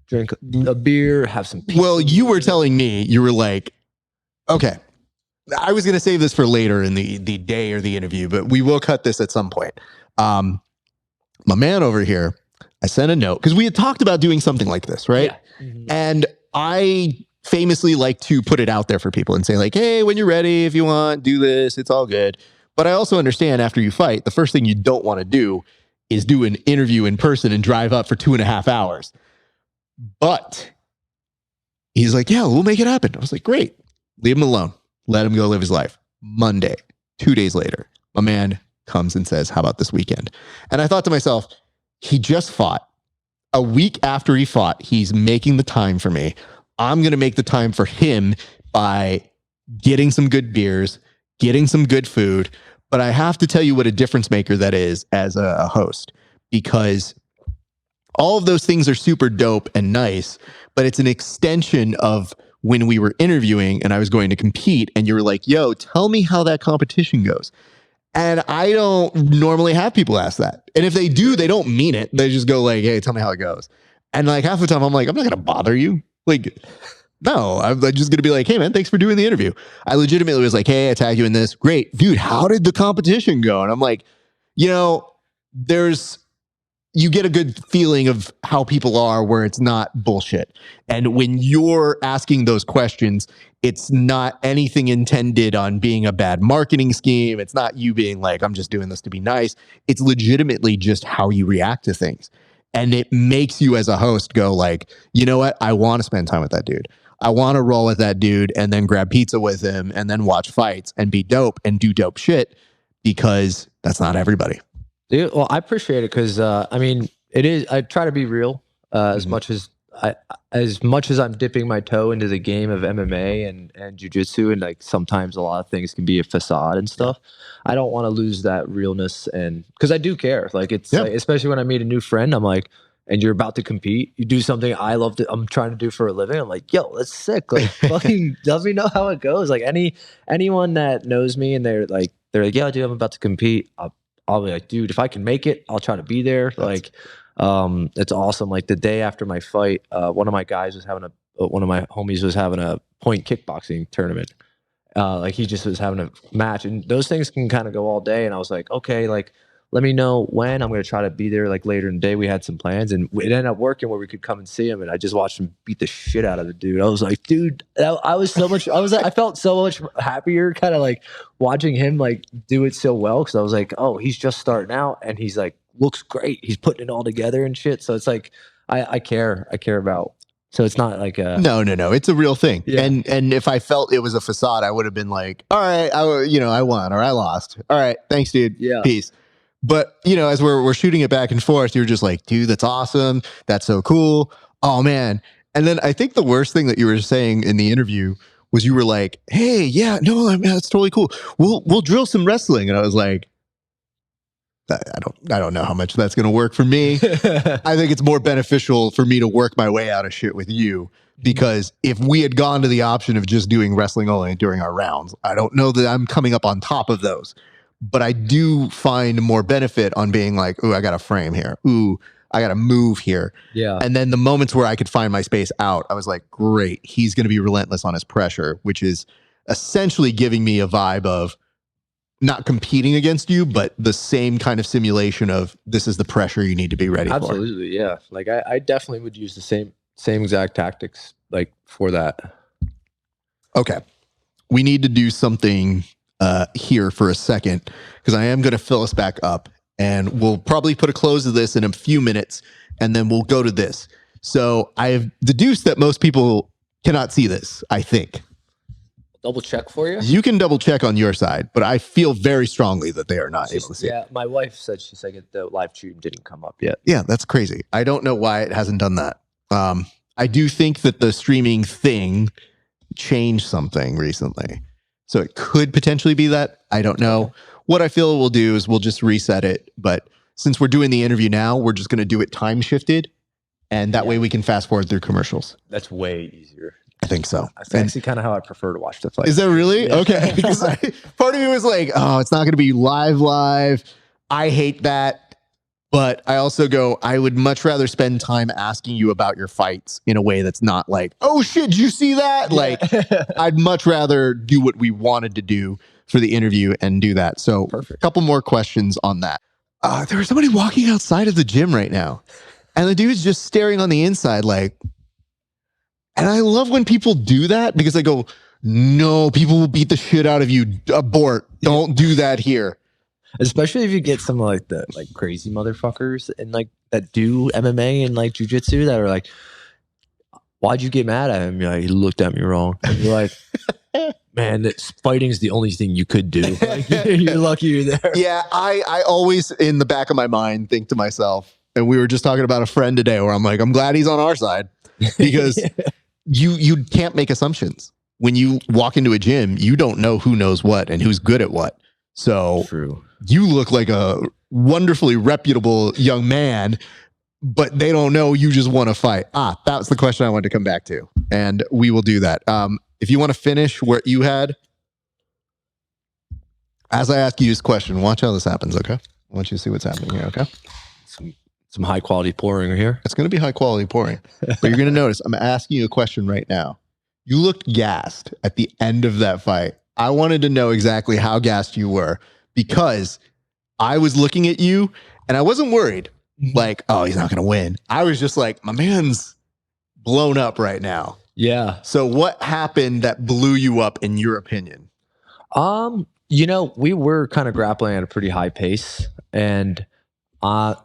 drink a beer, have some pizza. Well, you were telling me, you were like, okay, I was going to save this for later in the day or the interview, but we will cut this at some point. My man over here, I sent a note because we had talked about doing something like this, right? Yeah. Mhm. And I famously like to put it out there for people and say like, hey, when you're ready, if you want, do this, it's all good. But I also understand after you fight, the first thing you don't want to do is do an interview in person and drive up for 2.5 hours. But he's like, yeah, we'll make it happen. I was like, great. Leave him alone. Let him go live his life. Monday, 2 days later, my man comes and says, how about this weekend? And I thought to myself, he just fought. A week after he fought, he's making the time for me. I'm going to make the time for him by getting some good beers, getting some good food. But I have to tell you what a difference maker that is as a host, because all of those things are super dope and nice, but it's an extension of when we were interviewing and I was going to compete and you were like, yo, tell me how that competition goes. And I don't normally have people ask that. And if they do, they don't mean it. They just go like, hey, tell me how it goes. And like half the time I'm like, I'm not going to bother you. Like, no, I'm just going to be like, hey man, thanks for doing the interview. I legitimately was like, hey, I tagged you in this. Great. Dude, how did the competition go? And I'm like, you know, there's you get a good feeling of how people are where it's not bullshit. And when you're asking those questions, it's not anything intended on being a bad marketing scheme. It's not you being like, I'm just doing this to be nice. It's legitimately just how you react to things. And it makes you as a host go like, you know what? I want to spend time with that dude. I want to roll with that dude and then grab pizza with him and then watch fights and be dope and do dope shit, because that's not everybody. Dude, well, I appreciate it because I mean, it is. I try to be real as much as I'm dipping my toe into the game of MMA and Jiu-Jitsu, and like sometimes a lot of things can be a facade and stuff. I don't want to lose that realness, and because I do care. Like it's like, especially when I meet a new friend, I'm like, and you're about to compete, you do something I love to. I'm trying to do for a living. I'm like, yo, that's sick. Like, fucking let me know how it goes. Like anyone that knows me and they're like, yeah, dude, I'm about to compete. I'll be like, dude, if I can make it, I'll try to be there. Like, it's awesome. Like the day after my fight, one of my guys was having one of my homies was having a point kickboxing tournament. Like he just was having a match, and those things can kind of go all day. And I was like, okay, like let me know when I'm going to try to be there. Like later in the day, we had some plans, and it ended up working where we could come and see him. And I just watched him beat the shit out of the dude. I was like, dude, I felt so much happier, kind of like watching him like do it so well, because I was like, oh, he's just starting out, and he's like looks great. He's putting it all together and shit. So it's like I care about. So it's not like a no. It's a real thing. Yeah. And if I felt it was a facade, I would have been like, all right, I won or I lost. All right, thanks, dude. Yeah, peace. But as we're shooting it back and forth, you're just like, dude, that's awesome. That's so cool. Oh man. And then I think the worst thing that you were saying in the interview was you were like, hey, yeah, no, man, that's totally cool. We'll drill some wrestling. And I was like, I don't know how much that's going to work for me. I think it's more beneficial for me to work my way out of shit with you, because if we had gone to the option of just doing wrestling only during our rounds, I don't know that I'm coming up on top of those, but I do find more benefit on being like, ooh, I got a frame here. Ooh, I got to move here. Yeah. And then the moments where I could find my space out, I was like, great. He's going to be relentless on his pressure, which is essentially giving me a vibe of not competing against you, but the same kind of simulation of this is the pressure you need to be ready for. Absolutely, yeah. Like I definitely would use the same exact tactics like for that. Okay. We need to do something here for a second, because I am going to fill us back up, and we'll probably put a close to this in a few minutes, and then we'll go to this. So I have deduced that most people cannot see this, I think. Double check for you. You can double check on your side, but I feel very strongly that they are not able to see. Yeah, my wife said she's like the live stream didn't come up yet. Yeah, that's crazy. I don't know why it hasn't done that. I do think that the streaming thing changed something recently, so it could potentially be that. I don't know. Okay. What I feel we'll do is we'll just reset it. But since we're doing the interview now, we're just going to do it time shifted, and that way we can fast forward through commercials. That's way easier. I think so. That's actually kind of how I prefer to watch the fight. Is that really? Yeah. Okay. Because part of me was like, oh, it's not going to be live. I hate that. But I also go, I would much rather spend time asking you about your fights in a way that's not like, oh shit, did you see that? Like, I'd much rather do what we wanted to do for the interview and do that. So perfect. A couple more questions on that. There was somebody walking outside of the gym right now, and the dude's just staring on the inside like, and I love when people do that, because I go, no, people will beat the shit out of you. Abort. Don't do that here. Especially if you get some like the crazy motherfuckers and like that do MMA and like jiu-jitsu that are like, why'd you get mad at him? You're like, he looked at me wrong. And you're like, man, fighting is the only thing you could do. Like, you're lucky you're there. Yeah, I always in the back of my mind think to myself, and we were just talking about a friend today where I'm like, I'm glad he's on our side, because you can't make assumptions. When you walk into a gym, you don't know who knows what and who's good at what. So true. You look like a wonderfully reputable young man, but they don't know you just want to fight. That was the question I wanted to come back to, and we will do that. If you want to finish where you had, as I ask you this question, watch how this happens, okay? I want you to see what's happening here, okay? Some high quality pouring here. It's going to be high quality pouring, but you're going to notice I'm asking you a question right now. You looked gassed at the end of that fight. I wanted to know exactly how gassed you were, because I was looking at you and I wasn't worried, like, oh, he's not going to win. I was just like, my man's blown up right now. Yeah. So what happened that blew you up in your opinion? You know, we were kind of grappling at a pretty high pace, and I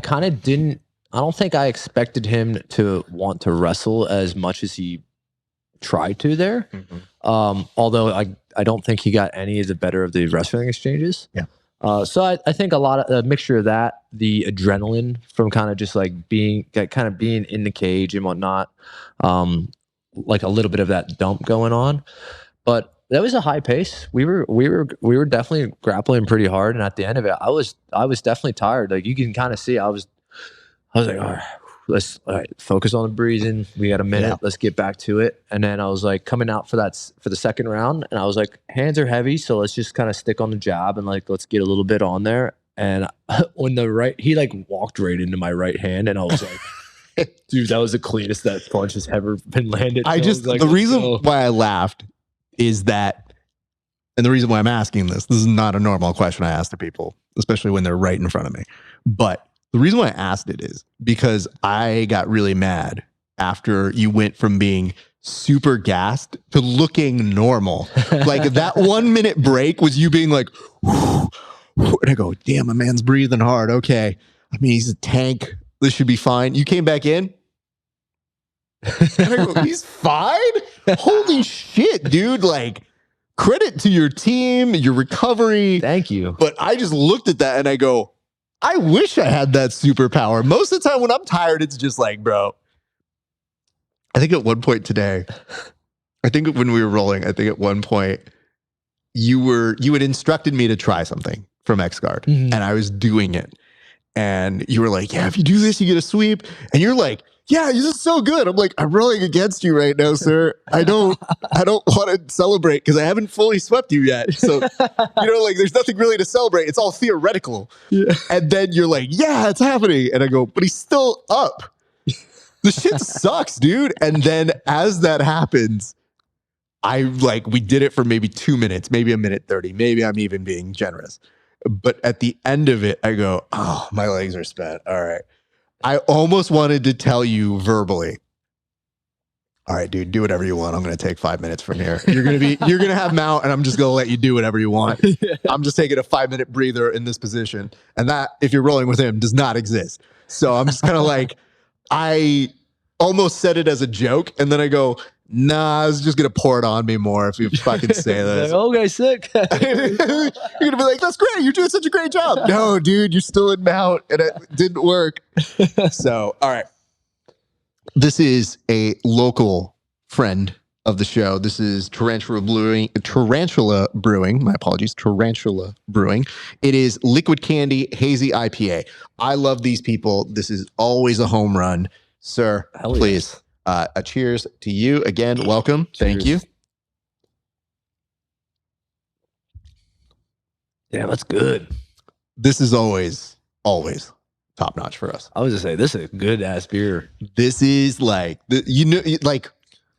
kind of didn't. I don't think I expected him to want to wrestle as much as he tried to there. Although I don't think he got any of the better of the wrestling exchanges. Yeah. So I think a lot of a mixture of that, the adrenaline from kind of just like being in the cage and whatnot, like a little bit of that dump going on, but that was a high pace. We were definitely grappling pretty hard, and at the end of it, I was definitely tired. Like you can kind of see, I was like, all right, focus on the breathing. We got a minute. Yeah. Let's get back to it. And then I was like coming out for the second round, and I was like, hands are heavy, so let's just kind of stick on the jab and like let's get a little bit on there. And when he like walked right into my right hand, and I was like, dude, that was the cleanest that punch has ever been landed. The reason why I laughed is that, and the reason why I'm asking this is not a normal question I ask to people, especially when they're right in front of me. But the reason why I asked it is because I got really mad after you went from being super gassed to looking normal. Like that 1 minute break was you being like, whew, whew, and I go, damn, my man's breathing hard. Okay. I mean, he's a tank. This should be fine. You came back in. And I go, he's fine? Holy shit, dude. Like, credit to your team, your recovery. Thank you. But I just looked at that and I go, I wish I had that superpower. Most of the time when I'm tired, it's just like, bro. I think at one point today, I think when we were rolling, I think at one point you had instructed me to try something from XGuard, and I was doing it. And you were like, yeah, if you do this, you get a sweep. And you're like, yeah, this is so good. I'm like, I'm rolling against you right now, sir. I don't want to celebrate because I haven't fully swept you yet. So, like there's nothing really to celebrate. It's all theoretical. Yeah. And then you're like, yeah, it's happening. And I go, but he's still up. The shit sucks, dude. And then as that happens, we did it for maybe 2 minutes, maybe a minute 30. Maybe I'm even being generous. But at the end of it, I go, oh, my legs are spent. All right. I almost wanted to tell you verbally, all right, dude, do whatever you want. I'm going to take 5 minutes from here. You're going to have mount, and I'm just going to let you do whatever you want. Yeah. I'm just taking a 5-minute breather in this position. And that, if you're rolling with him, does not exist. So I'm just kind of like, I almost said it as a joke. And then I go, nah, I was just going to pour it on me more if you fucking say this. Like, okay, sick. You're going to be like, that's great. You're doing such a great job. No, dude, you're still in mount and it didn't work. So, all right. This is a local friend of the show. This is Tarantula Brewing. My apologies. Tarantula Brewing. It is Liquid Candy Hazy IPA. I love these people. This is always a home run. Sir, hell please. Yes. A cheers to you again. Welcome. Cheers. Thank you. Yeah, that's good. This is always top notch for us. I was just say this is a good ass beer. This is like like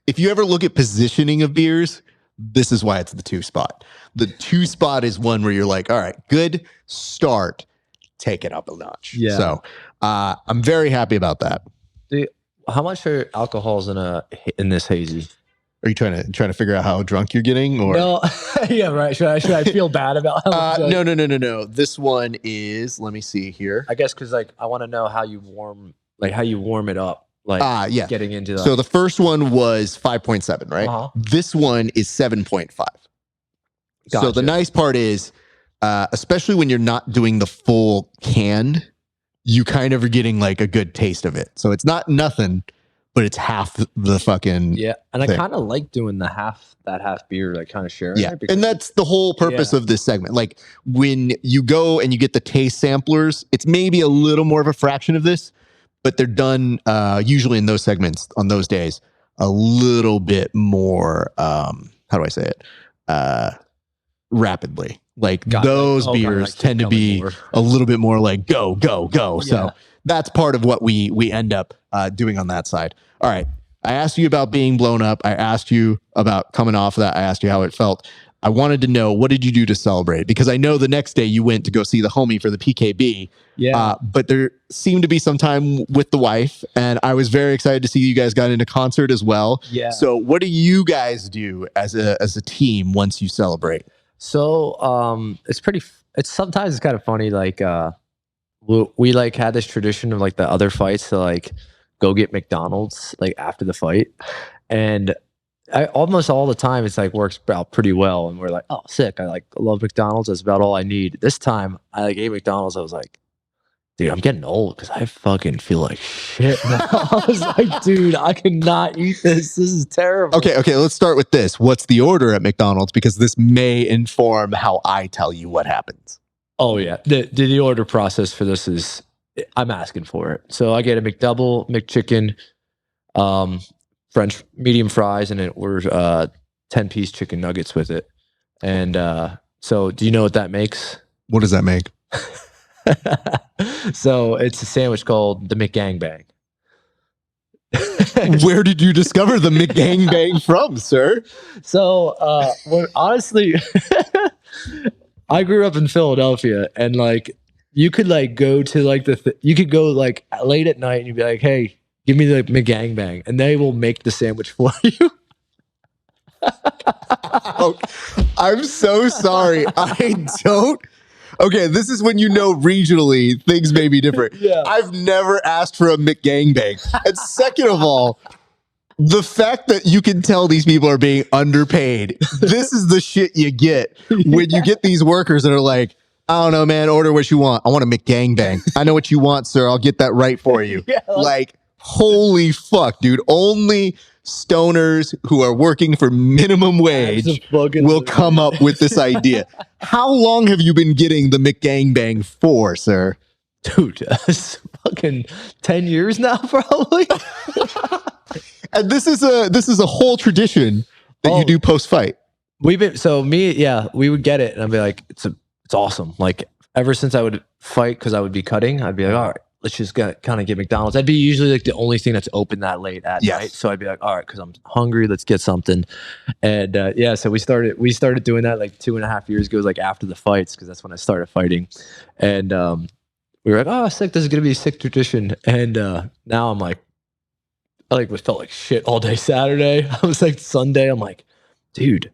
if you ever look at positioning of beers, this is why it's the 2 spot. The 2 spot is one where you're like, all right, good start, take it up a notch. Yeah. So I'm very happy about that. Dude, how much are alcohols in this hazy? Are you trying to figure out how drunk you're getting, or no? Yeah, right. Should I feel bad about how much no. This one is. Let me see here. I guess because I want to know how you warm it up. Like yeah, getting into that. So the first one was 5.7, right? Uh-huh. This one is 7.5. Gotcha. So the nice part is, especially when you're not doing the full can, you kind of are getting like a good taste of it. So it's not nothing, but it's half the fucking yeah. And thing. I kind of like doing that half beer, like kind of sharing. Yeah, and that's the whole purpose of this segment. Like when you go and you get the taste samplers, it's maybe a little more of a fraction of this, but they're done usually in those segments on those days a little bit more. How do I say it? Rapidly. Like those beers tend to be a little bit more like go. Yeah. So that's part of what we end up doing on that side. All right. I asked you about being blown up. I asked you about coming off of that. I asked you how it felt. I wanted to know, what did you do to celebrate? Because I know the next day you went to go see the homie for the PKB. Yeah. But there seemed to be some time with the wife, and I was very excited to see you guys got into concert as well. Yeah. So what do you guys do as a team once you celebrate? So it's sometimes it's kind of funny. Like we like had this tradition of like the other fights to like go get McDonald's like after the fight, and almost all the time it's like works out pretty well, and we're like, oh, sick. I love McDonald's. That's about all I need. This time I like ate McDonald's. I was like, dude, I'm getting old because I fucking feel like shit now. I was like, dude, I cannot eat this. This is terrible. Okay, let's start with this. What's the order at McDonald's? Because this may inform how I tell you what happens. Oh yeah, the order process for this is I'm asking for it. So I get a McDouble, McChicken, French medium fries, and it orders 10-piece chicken nuggets with it. And so do you know what that makes? What does that make? So it's a sandwich called the McGangbang. Where did you discover the McGangbang from, sir? So honestly, I grew up in Philadelphia, and like you could like go to like you could go like late at night and you'd be like, hey, give me the McGangbang, and they will make the sandwich for you. Oh, I'm so sorry. I don't. Okay, this is when you know regionally things may be different. Yeah. I've never asked for a McGangbang. And second of all, the fact that you can tell these people are being underpaid, this is the shit you get when you get these workers that are like, I don't know, man, order what you want. I want a McGangbang. I know what you want, sir. I'll get that right for you. Yeah, like, holy fuck, dude. Only stoners who are working for minimum wage will come up with this idea. How long have you been getting the McGangbang for, sir? Dude, it's fucking 10 years now, probably. And this is a whole tradition that you do post fight. We would get it, and I'd be like, it's awesome. Like ever since I would fight, because I would be cutting, I'd be like, all right, let's just kind of get McDonald's. That'd be usually like the only thing that's open that late at night. So I'd be like, all right, because I'm hungry, let's get something. And so we started doing that like 2.5 years ago. It was like after the fights, because that's when I started fighting. And we were like, oh, sick, this is gonna be a sick tradition. And now I'm like, I felt like shit all day Saturday. I was like Sunday, I'm like, dude,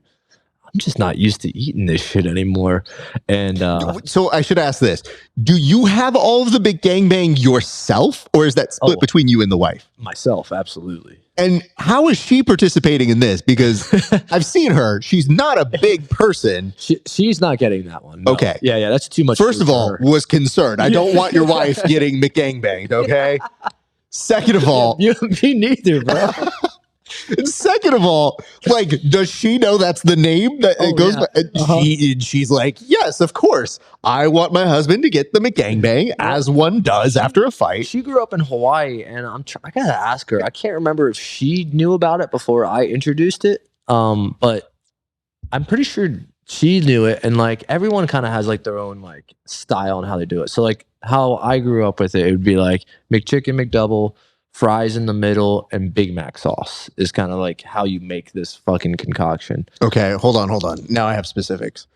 I'm just not used to eating this shit anymore. And so I should ask this. Do you have all of the McGangbang yourself, or is that split between you and the wife? Myself, absolutely. And how is she participating in this? Because I've seen her. She's not a big person. She's not getting that one. No. Okay. Yeah, that's too much. First of all, was concerned. I don't want your wife getting McGangbanged, okay? Second of all, me neither, bro. And second of all, like, does she know that's the name that it goes by? She's like, yes, of course. I want my husband to get the McGangbang, as one does after a fight. She grew up in Hawaii, and I gotta ask her. I can't remember if she knew about it before I introduced it, but I'm pretty sure she knew it. And like everyone kind of has like their own like style and how they do it. So like how I grew up with it, it would be like McChicken, McDouble, fries in the middle, and Big Mac sauce is kind of like how you make this fucking concoction. Okay, hold on. Now I have specifics.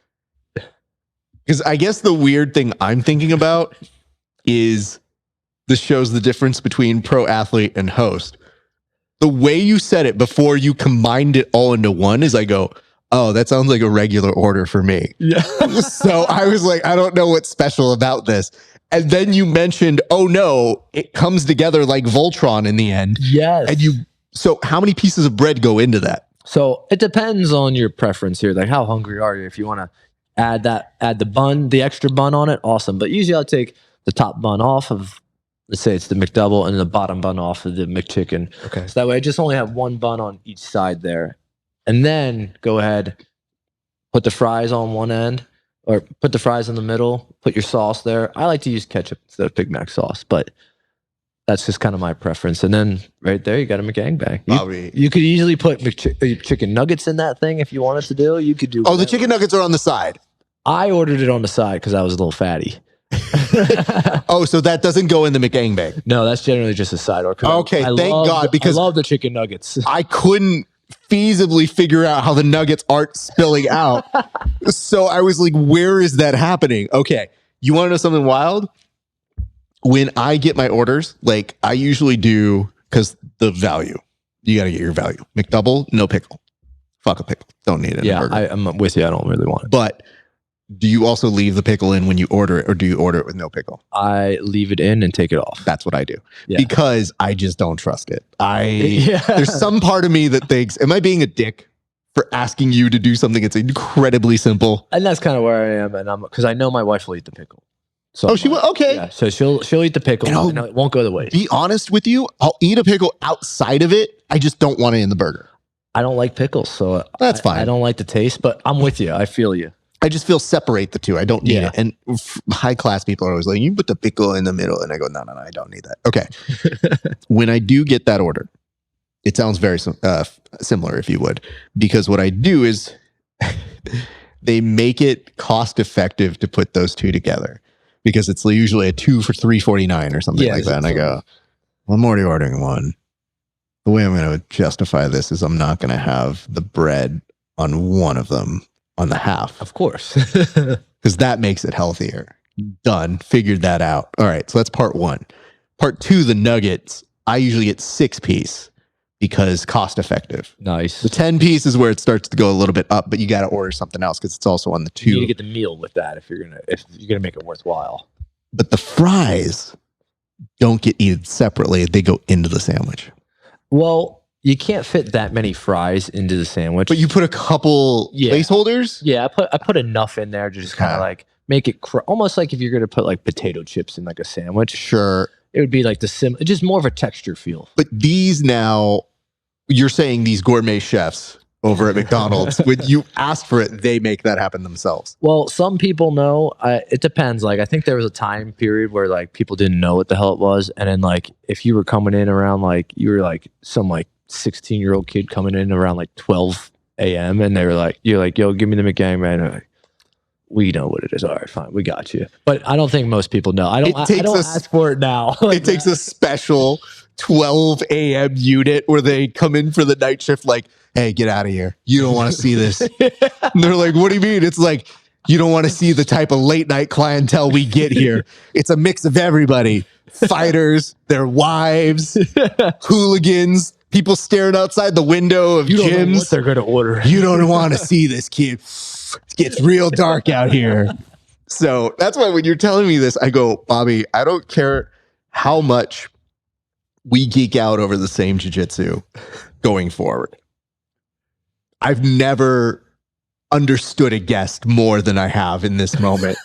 Because I guess the weird thing I'm thinking about is this shows the difference between pro athlete and host. The way you said it before you combined it all into one is I go, oh, that sounds like a regular order for me. Yeah. So I was like, I don't know what's special about this. And then you mentioned, oh no, it comes together like Voltron in the end. Yes. So how many pieces of bread go into that? So it depends on your preference here. Like how hungry are you? If you want to add the bun, the extra bun on it, awesome. But usually I'll take the top bun off of, let's say it's the McDouble, and the bottom bun off of the McChicken. Okay. So that way I just only have one bun on each side there. And then go ahead, put the fries on one end, or put the fries in the middle, put your sauce there. I like to use ketchup instead of Big Mac sauce, but that's just kind of my preference. And then right there, you got a McGangbang. You could easily put chicken nuggets in that thing if you wanted to do. You could do. Oh, the chicken nuggets are on the side. I ordered it on the side because I was a little fatty. Oh, so that doesn't go in the McGangbang? No, that's generally just a side order. Okay, thank God, because I love the chicken nuggets. I couldn't feasibly figure out how the nuggets aren't spilling out. So I was like, where is that happening? Okay. You want to know something wild? When I get my orders, like I usually do, because the value, you got to get your value. McDouble, no pickle. Fuck a pickle. Don't need it. Yeah, I'm with you. I don't really want it. But do you also leave the pickle in when you order it, or do you order it with no pickle? I leave it in and take it off. That's what I do. Yeah. Because I just don't trust it. There's some part of me that thinks, am I being a dick for asking you to do something that's incredibly simple? And that's kind of where I am. And because I know my wife will eat the pickle. So she will. Okay. Yeah, so she'll eat the pickle, and it won't go to waste. Be honest with you, I'll eat a pickle outside of it. I just don't want it in the burger. I don't like pickles, so that's fine. I don't like the taste, but I'm with you. I feel you. I just feel separate the two. I don't need it. And high class people are always like, you put the pickle in the middle, and I go, no, I don't need that. Okay. When I do get that order, it sounds very similar, if you would, because what I do is they make it cost effective to put those two together. Because it's usually a 2 for $3.49 or something like that. And I go, well, I'm already ordering one. The way I'm going to justify this is I'm not going to have the bread on one of them on the half. Of course. Because that makes it healthier. Done. Figured that out. All right. So that's part one. Part two, the nuggets. I usually get 6-piece because cost effective. Nice. The 10-piece is where it starts to go a little bit up, but you got to order something else because it's also on the 2. You need to get the meal with that if you're gonna make it worthwhile. But the fries don't get eaten separately; they go into the sandwich. Well, you can't fit that many fries into the sandwich, but you put a couple placeholders. Yeah, I put enough in there to just kind of like make it almost like if you're gonna put like potato chips in like a sandwich. Sure. It would be like just more of a texture feel. But these now, you're saying these gourmet chefs over at McDonald's, when you ask for it, they make that happen themselves. Well, some people know. It depends. Like I think there was a time period where like people didn't know what the hell it was, and then like if you were coming in around like you were like some like 16-year-old kid coming in around like 12 a.m. and they were like, you're like, yo, give me the McGangbang. Like, we know what it is. All right, fine, we got you. But I don't think most people know. I don't ask for it now. It takes a special 12 a.m. unit where they come in for the night shift like, hey, get out of here. You don't want to see this. And they're like, what do you mean? It's like, you don't want to see the type of late night clientele we get here. It's a mix of everybody. Fighters, their wives, hooligans, people staring outside the window of gyms. You don't know what they're going to order. You don't want to see this, kid. It gets real dark out here. So that's why when you're telling me this, I go, Bobby, I don't care how much we geek out over the same jiu-jitsu going forward. I've never understood a guest more than I have in this moment.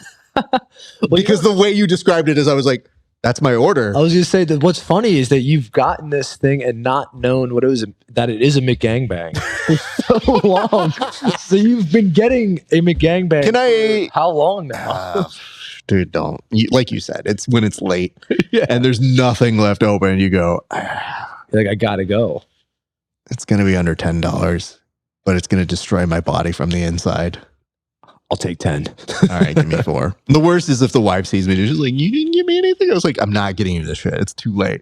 Because the way you described it is I was like, that's my order. I was going to say that what's funny is that you've gotten this thing and not known what it was, that it is a McGangbang for so long. So you've been getting a McGangbang for how long now? Dude, don't. Like you said, it's when it's late and there's nothing left open and you go, like, I got to go. It's going to be under $10, but it's going to destroy my body from the inside. I'll take 10. All right, give me 4. The worst is if the wife sees me, she's just like, you didn't give me anything. I was like, I'm not getting you this shit. It's too late.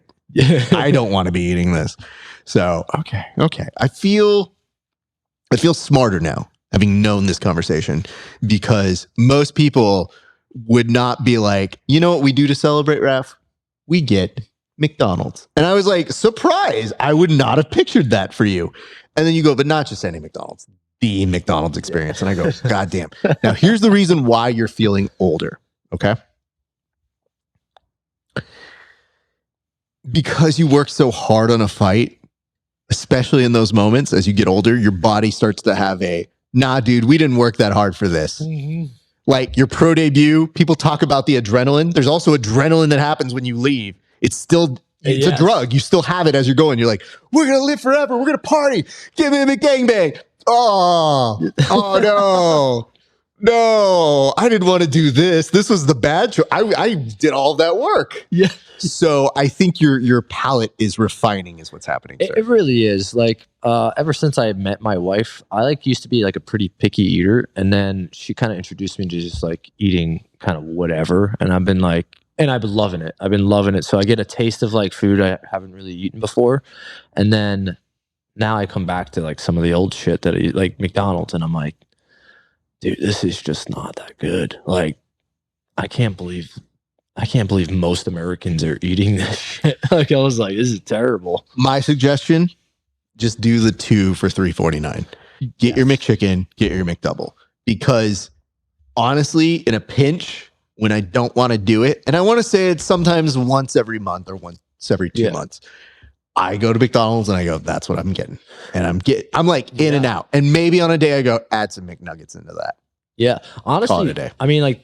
I don't want to be eating this. So, okay. I feel smarter now, having known this conversation, because most people would not be like, you know what we do to celebrate, Raph? We get McDonald's. And I was like, surprise. I would not have pictured that for you. And then you go, but not just any McDonald's. The McDonald's experience. And I go, God damn. Now, here's the reason why you're feeling older. Okay. Because you work so hard on a fight, especially in those moments, as you get older, your body starts to have nah, dude, we didn't work that hard for this. Mm-hmm. Like your pro debut, people talk about the adrenaline. There's also adrenaline that happens when you leave. It's a drug. You still have it as you're going. You're like, we're going to live forever. We're going to party. Give me a McGangbang. Oh no, I didn't want to do this. This was the bad choice. I did all that work. Yeah. So I think your palate is refining is what's happening. It really is. Like, ever since I met my wife, I used to be like a pretty picky eater. And then she kind of introduced me to just like eating kind of whatever. And I've been loving it. So I get a taste of like food I haven't really eaten before. And then now I come back to like some of the old shit that I eat, like McDonald's, and I'm like, dude, this is just not that good. Like, I can't believe most Americans are eating this shit. Like, I was like, this is terrible. My suggestion, just do the 2 for $3.49. Get your McChicken, get your McDouble. Because honestly, in a pinch, when I don't want to do it, and I want to say it's sometimes once every month or once every 2 months, I go to McDonald's and I go, that's what I'm getting. And I'm like in and out. And maybe on a day I go, add some McNuggets into that. Yeah. Honestly, Call it a day. I mean, like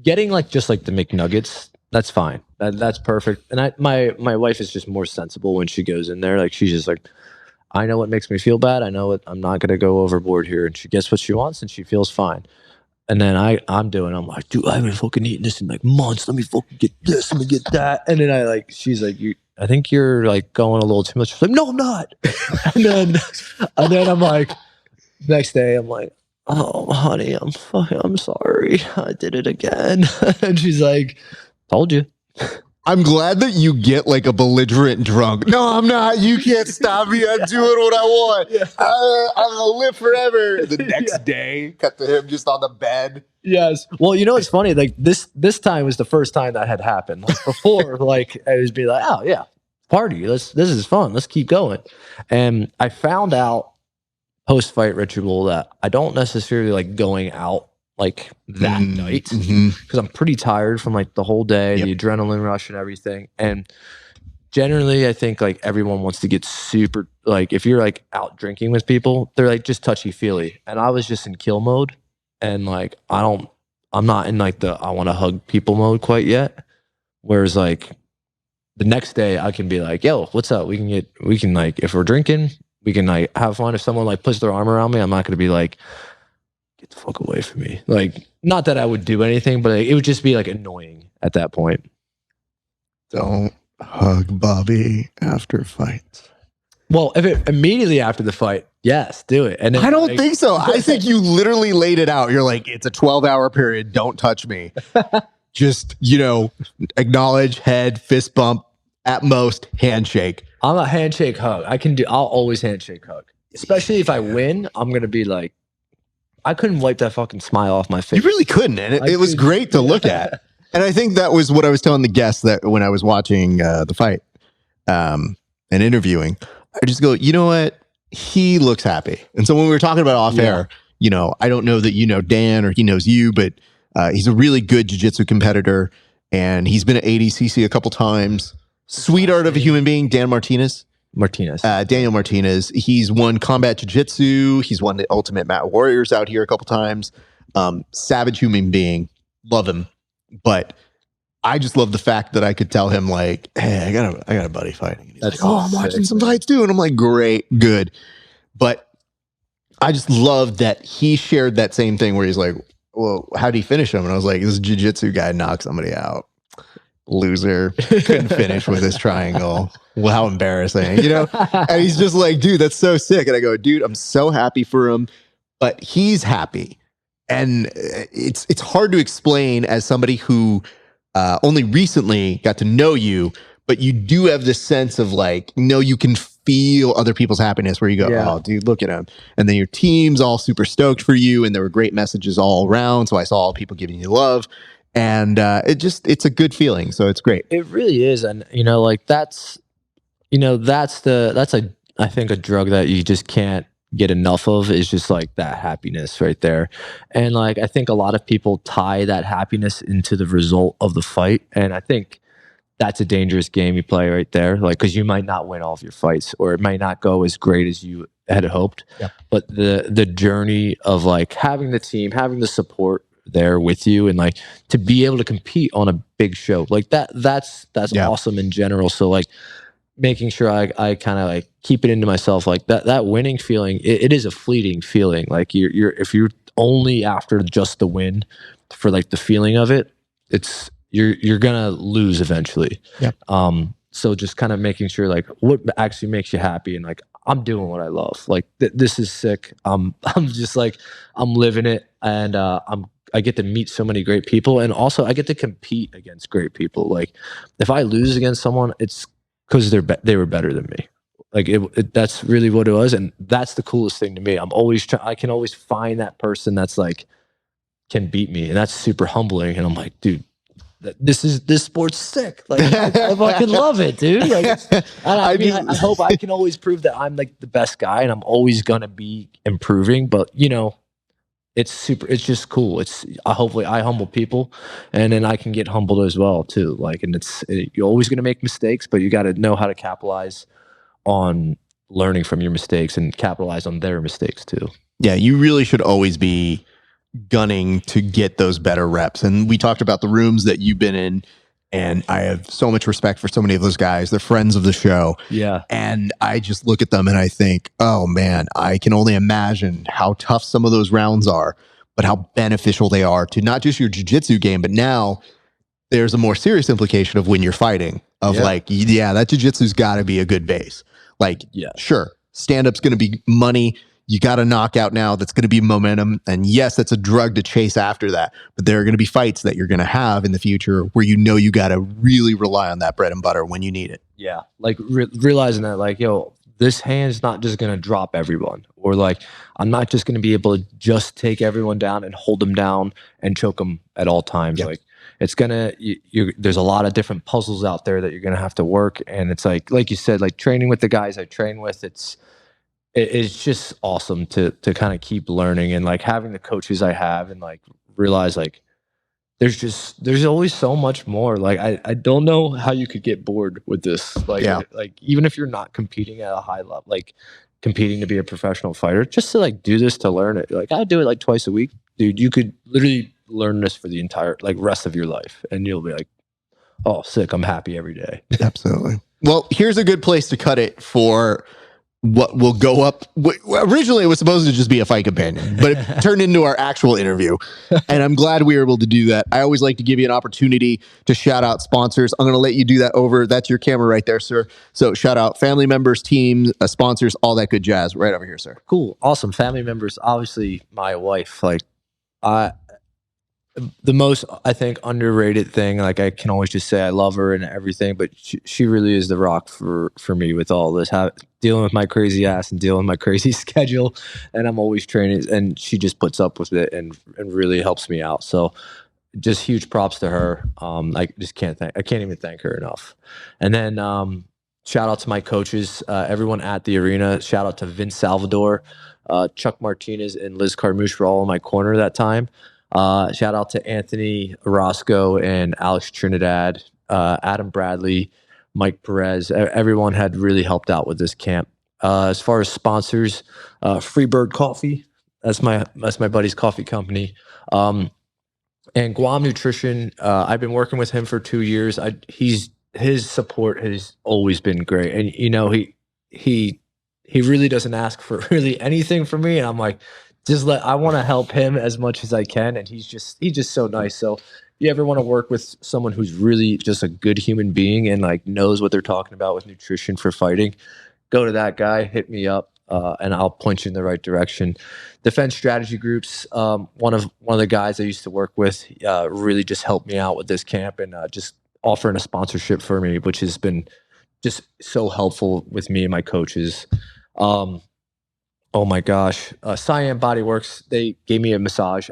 getting like just like the McNuggets, that's fine. That's perfect. And my wife is just more sensible when she goes in there. Like, she's just like, I know what makes me feel bad. I know what, I'm not going to go overboard here. And she gets what she wants and she feels fine. And then I'm like, dude, I haven't fucking eaten this in like months. Let me fucking get this. Let me get that. And then she's like, I think you're like going a little too much. She's like, no, I'm not. and then I'm like, next day I'm like, oh, honey, I'm sorry. I did it again. And she's like, told you. I'm glad that you get like a belligerent drunk. No, I'm not. You can't stop me. I'm doing what I want. Yeah. I'm going to live forever. The next day, cut to him just on the bed. Yes. Well, you know, it's funny. Like this time was the first time that had happened. Like before, like I was be like, oh yeah, party. This is fun. Let's keep going. And I found out post-fight ritual that I don't necessarily like going out like that night because I'm pretty tired from like the whole day, the adrenaline rush and everything. And generally, I think like everyone wants to get super, like if you're like out drinking with people, they're like just touchy-feely. And I was just in kill mode, and like I'm not in like the I want to hug people mode quite yet. Whereas like the next day I can be like, yo, what's up? We can like, if we're drinking, we can like have fun. If someone like puts their arm around me, I'm not going to be like, get the fuck away from me. Like, not that I would do anything, but it would just be like annoying at that point. Don't hug Bobby after fights. Well, if it immediately after the fight, yes, do it. And then, I don't think so. I think you literally laid it out. You're like, it's a 12-hour period. Don't touch me. Just, acknowledge, head, fist bump, at most handshake. I'm a handshake hug. I'll always handshake hug. Especially if I win, I'm going to be like, I couldn't wipe that fucking smile off my face. You really couldn't. And it was great to look at. And I think that was what I was telling the guests that when I was watching the fight and interviewing, I just go, you know what? He looks happy. And so when we were talking about off air, I don't know that you know Dan or he knows you, but he's a really good jiu-jitsu competitor. And he's been at ADCC a couple times. Sweetheart of a human being, Daniel Martinez. He's won combat jiu-jitsu. He's won the Ultimate Mat Warriors out here a couple times. Savage human being. Love him. But I just love the fact that I could tell him like, hey, I got a buddy fighting. And he's like, oh, I'm watching some fights too. And I'm like, great, good. But I just love that he shared that same thing where he's like, well, how'd he finish him? And I was like, this jiu-jitsu guy knocked somebody out. Loser. Couldn't finish with his triangle. Well, how embarrassing, And he's just like, dude, that's so sick. And I go, dude, I'm so happy for him, but he's happy. And it's hard to explain as somebody who only recently got to know you, but you do have this sense of like, you can feel other people's happiness where you go, oh, dude, look at him. And then your team's all super stoked for you. And there were great messages all around. So I saw all people giving you love. And it's a good feeling. So it's great. It really is. And, like that's I think a drug that you just can't get enough of is just like that happiness right there. And like, I think a lot of people tie that happiness into the result of the fight. And I think that's a dangerous game you play right there. Like, cause you might not win all of your fights, or it might not go as great as you had hoped. Yeah. But the journey of like having the team, having the support there with you, and like to be able to compete on a big show like that's awesome in general. So like making sure I kind of like keep it into myself, like that winning feeling, it is a fleeting feeling. Like you're if you're only after just the win for like the feeling of it, it's you're gonna lose eventually. Yeah. So just kind of making sure like what actually makes you happy, and like I'm doing what I love. Like this is sick. I'm just like I'm living it, and I get to meet so many great people, and also I get to compete against great people. Like if I lose against someone, it's because they were better than me. Like that's really what it was, and that's the coolest thing to me. I can always find that person that's like can beat me, and that's super humbling. And I'm like, dude, this sport's sick. Like I fucking love it, dude. Like, I hope I can always prove that I'm like the best guy, and I'm always gonna be improving. But it's just cool. Hopefully I humble people, and then I can get humbled as well too. Like, and you're always gonna make mistakes, but you got to know how to capitalize on learning from your mistakes and capitalize on their mistakes too. Yeah, you really should always be gunning to get those better reps. And we talked about the rooms that you've been in, and I have so much respect for so many of those guys. They're friends of the show. Yeah. And I just look at them and I think, oh man, I can only imagine how tough some of those rounds are, but how beneficial they are to not just your jiu-jitsu game, but now there's a more serious implication of when you're fighting of like, yeah, that jiu-jitsu's got to be a good base. Like, sure, stand-up's going to be money. You got a knockout now that's going to be momentum. And yes, that's a drug to chase after that. But there are going to be fights that you're going to have in the future where you got to really rely on that bread and butter when you need it. Yeah. Like realizing that, like, yo, this hand's not just going to drop everyone. Or like, I'm not just going to be able to just take everyone down and hold them down and choke them at all times. Like, it's gonna there's a lot of different puzzles out there that you're gonna have to work, and it's like you said, like training with the guys I train with, it's just awesome to kind of keep learning, and like having the coaches I have, and like realize like there's always so much more. Like I don't know how you could get bored with this. Like like even if you're not competing at a high level, like competing to be a professional fighter, just to like do this to learn it. Like I do it like twice a week, dude. You could literally learn this for the entire like rest of your life, and you'll be like, oh, sick, I'm happy every day. Absolutely. Well, here's a good place to cut it for what will go up. Originally it was supposed to just be a fight companion, but it turned into our actual interview, and I'm glad we were able to do that. I always like to give you an opportunity to shout out sponsors. I'm going to let you do that that's your camera right there, sir. So shout out family members, teams, sponsors, all that good jazz right over here, sir. Cool. Awesome. Family members, obviously my wife. Like the most, I think, underrated thing, like I can always just say I love her and everything, but she really is the rock for me with all this, dealing with my crazy ass and dealing with my crazy schedule, and I'm always training, and she just puts up with it and really helps me out. So just huge props to her. I can't even thank her enough. And then shout out to my coaches, everyone at the arena. Shout out to Vince Salvador, Chuck Martinez, and Liz Carmouche for all in my corner that time. Shout out to Anthony Orozco and Alex Trinidad, Adam Bradley, Mike Perez. Everyone had really helped out with this camp. As far as sponsors, Freebird Coffee. That's my buddy's coffee company. And Guam Nutrition. I've been working with him for 2 years. His support has always been great, and he really doesn't ask for really anything from me, and I'm like, I want to help him as much as I can, and he's just so nice. So if you ever want to work with someone who's really just a good human being and like knows what they're talking about with nutrition for fighting, go to that guy, hit me up, and I'll point you in the right direction. Defense Strategy Groups, one of the guys I used to work with, really just helped me out with this camp, and just offering a sponsorship for me, which has been just so helpful with me and my coaches. Oh my gosh, Cyan Body Works, they gave me a massage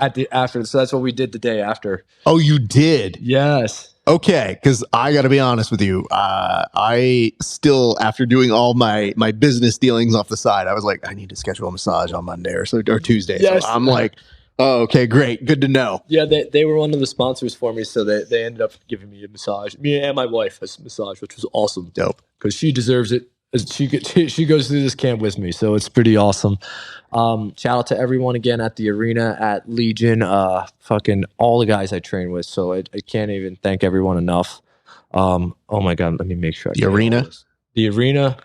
after, so that's what we did the day after. Oh, you did? Yes. Okay, because I got to be honest with you. I still, after doing all my business dealings off the side, I was like, I need to schedule a massage on Monday or Tuesday. Yes. So I'm like, oh, okay, great, good to know. Yeah, they were one of the sponsors for me, so they ended up giving me a massage. Me and my wife has a massage, which was awesome. Dope, because she deserves it. She goes through this camp with me, so it's pretty awesome. Shout out to everyone again at the arena, at Legion, fucking all the guys I train with. So I can't even thank everyone enough. Oh my god, let me make sure. The arena.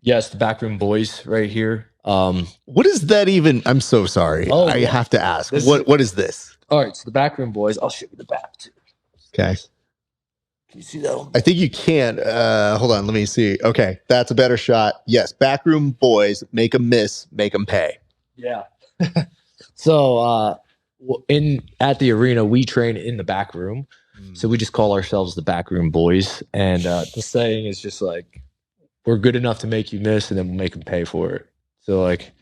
Yes, the Backroom Boys right here. What is that even? I'm so sorry. I have to ask. What is this? All right, so the Backroom Boys. I'll show you the back too. Okay. Can you see that one? I think you can. Hold on. Let me see. Okay. That's a better shot. Yes. Backroom Boys, make them miss, make them pay. Yeah. So at the arena, we train in the back room. So we just call ourselves the Backroom Boys. And the saying is just like, we're good enough to make you miss, and then we'll make them pay for it. So like,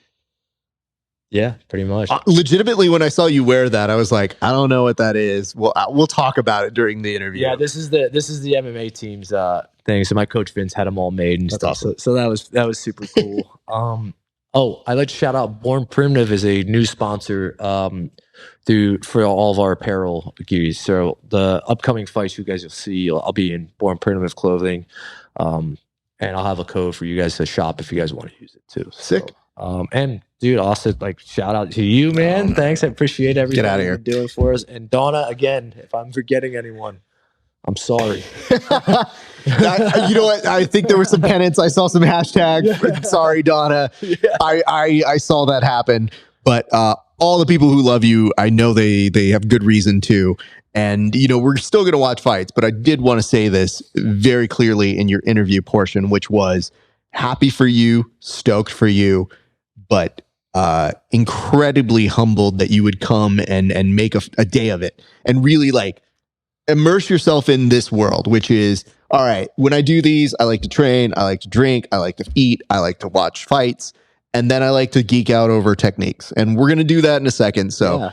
yeah, pretty much. Legitimately, when I saw you wear that, I was like, I don't know what that is. Well, we'll talk about it during the interview. Yeah, this is the MMA team's thing. So my coach Vince had them all made and That's stuff. awesome. So that was super cool. Oh, I'd like to shout out Born Primitive is a new sponsor for all of our apparel gears. So the upcoming fights you guys will see, I'll be in Born Primitive clothing, and I'll have a code for you guys to shop if you guys want to use it too. Sick. And dude, also like shout out to you, man. Thanks, I appreciate everything you're doing for us. And Donna, again, if I'm forgetting anyone, I'm sorry. You know what? I think there were some pennants. I saw some hashtags. Sorry, Donna. Yeah. I saw that happen. But all the people who love you, I know they have good reason to. And, you know, we're still going to watch fights. But I did want to say this very clearly in your interview portion, which was happy for you, stoked for you, but incredibly humbled that you would come and make a day of it and really like immerse yourself in this world, which is, all right, when I do these, I like to train, I like to drink, I like to eat, I like to watch fights, and then I like to geek out over techniques. And we're going to do that in a second. So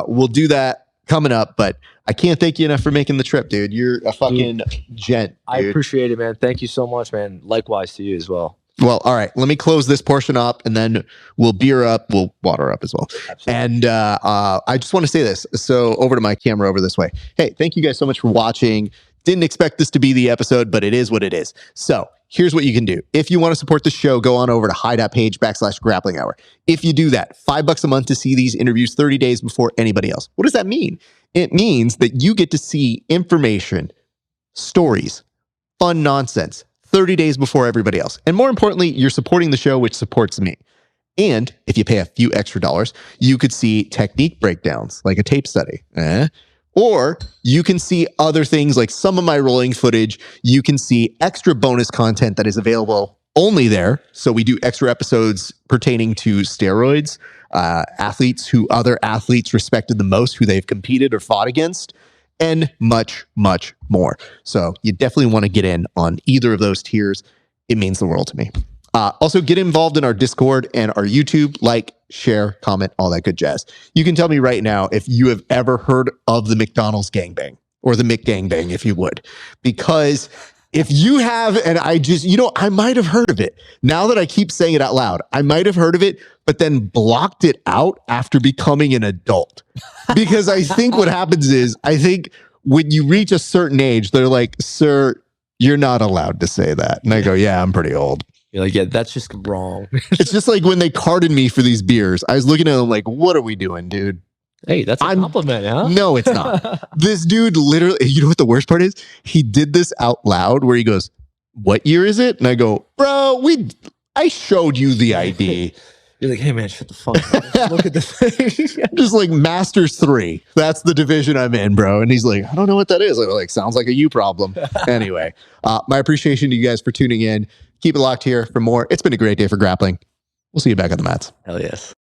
we'll do that coming up, but I can't thank you enough for making the trip, dude. You're a fucking gent, dude. I appreciate it, man. Thank you so much, man. Likewise to you as well. Well, all right. Let me close this portion up, and then we'll beer up. We'll water up as well. Absolutely. And I just want to say this. So over to my camera over this way. Hey, thank you guys so much for watching. Didn't expect this to be the episode, but it is what it is. So here's what you can do. If you want to support the show, go on over to HY.PAGE/grappling hour. If you do that, $5 a month to see these interviews 30 days before anybody else. What does that mean? It means that you get to see information, stories, fun nonsense 30 days before everybody else. And more importantly, you're supporting the show, which supports me. And if you pay a few extra dollars, you could see technique breakdowns, like a tape study. Or you can see other things like some of my rolling footage. You can see extra bonus content that is available only there. So we do extra episodes pertaining to steroids, athletes who other athletes respected the most, who they've competed or fought against, and much, much more. So you definitely want to get in on either of those tiers. It means the world to me. Also, get involved in our Discord and our YouTube. Like, share, comment, all that good jazz. You can tell me right now if you have ever heard of the McDonald's gangbang, or the McGangbang, if you would. Because if you have, and I just, you know, I might have heard of it. Now that I keep saying it out loud, I might have heard of it, but then blocked it out after becoming an adult. Because I think what happens is, I think when you reach a certain age, they're like, sir, you're not allowed to say that. And I go, yeah, I'm pretty old. You're like, yeah, that's just wrong. It's just like when they carded me for these beers, I was looking at them like, what are we doing, dude? Hey, that's a compliment, huh? No, it's not. This dude literally, you know what the worst part is? He did this out loud where he goes, what year is it? And I go, bro, I showed you the ID. You're like, hey man, shut the fuck up. Look at this thing. Just like Masters 3. That's the division I'm in, bro. And he's like, I don't know what that is. I'm like, sounds like a you problem. Anyway, my appreciation to you guys for tuning in. Keep it locked here for more. It's been a great day for grappling. We'll see you back on the mats. Hell yes.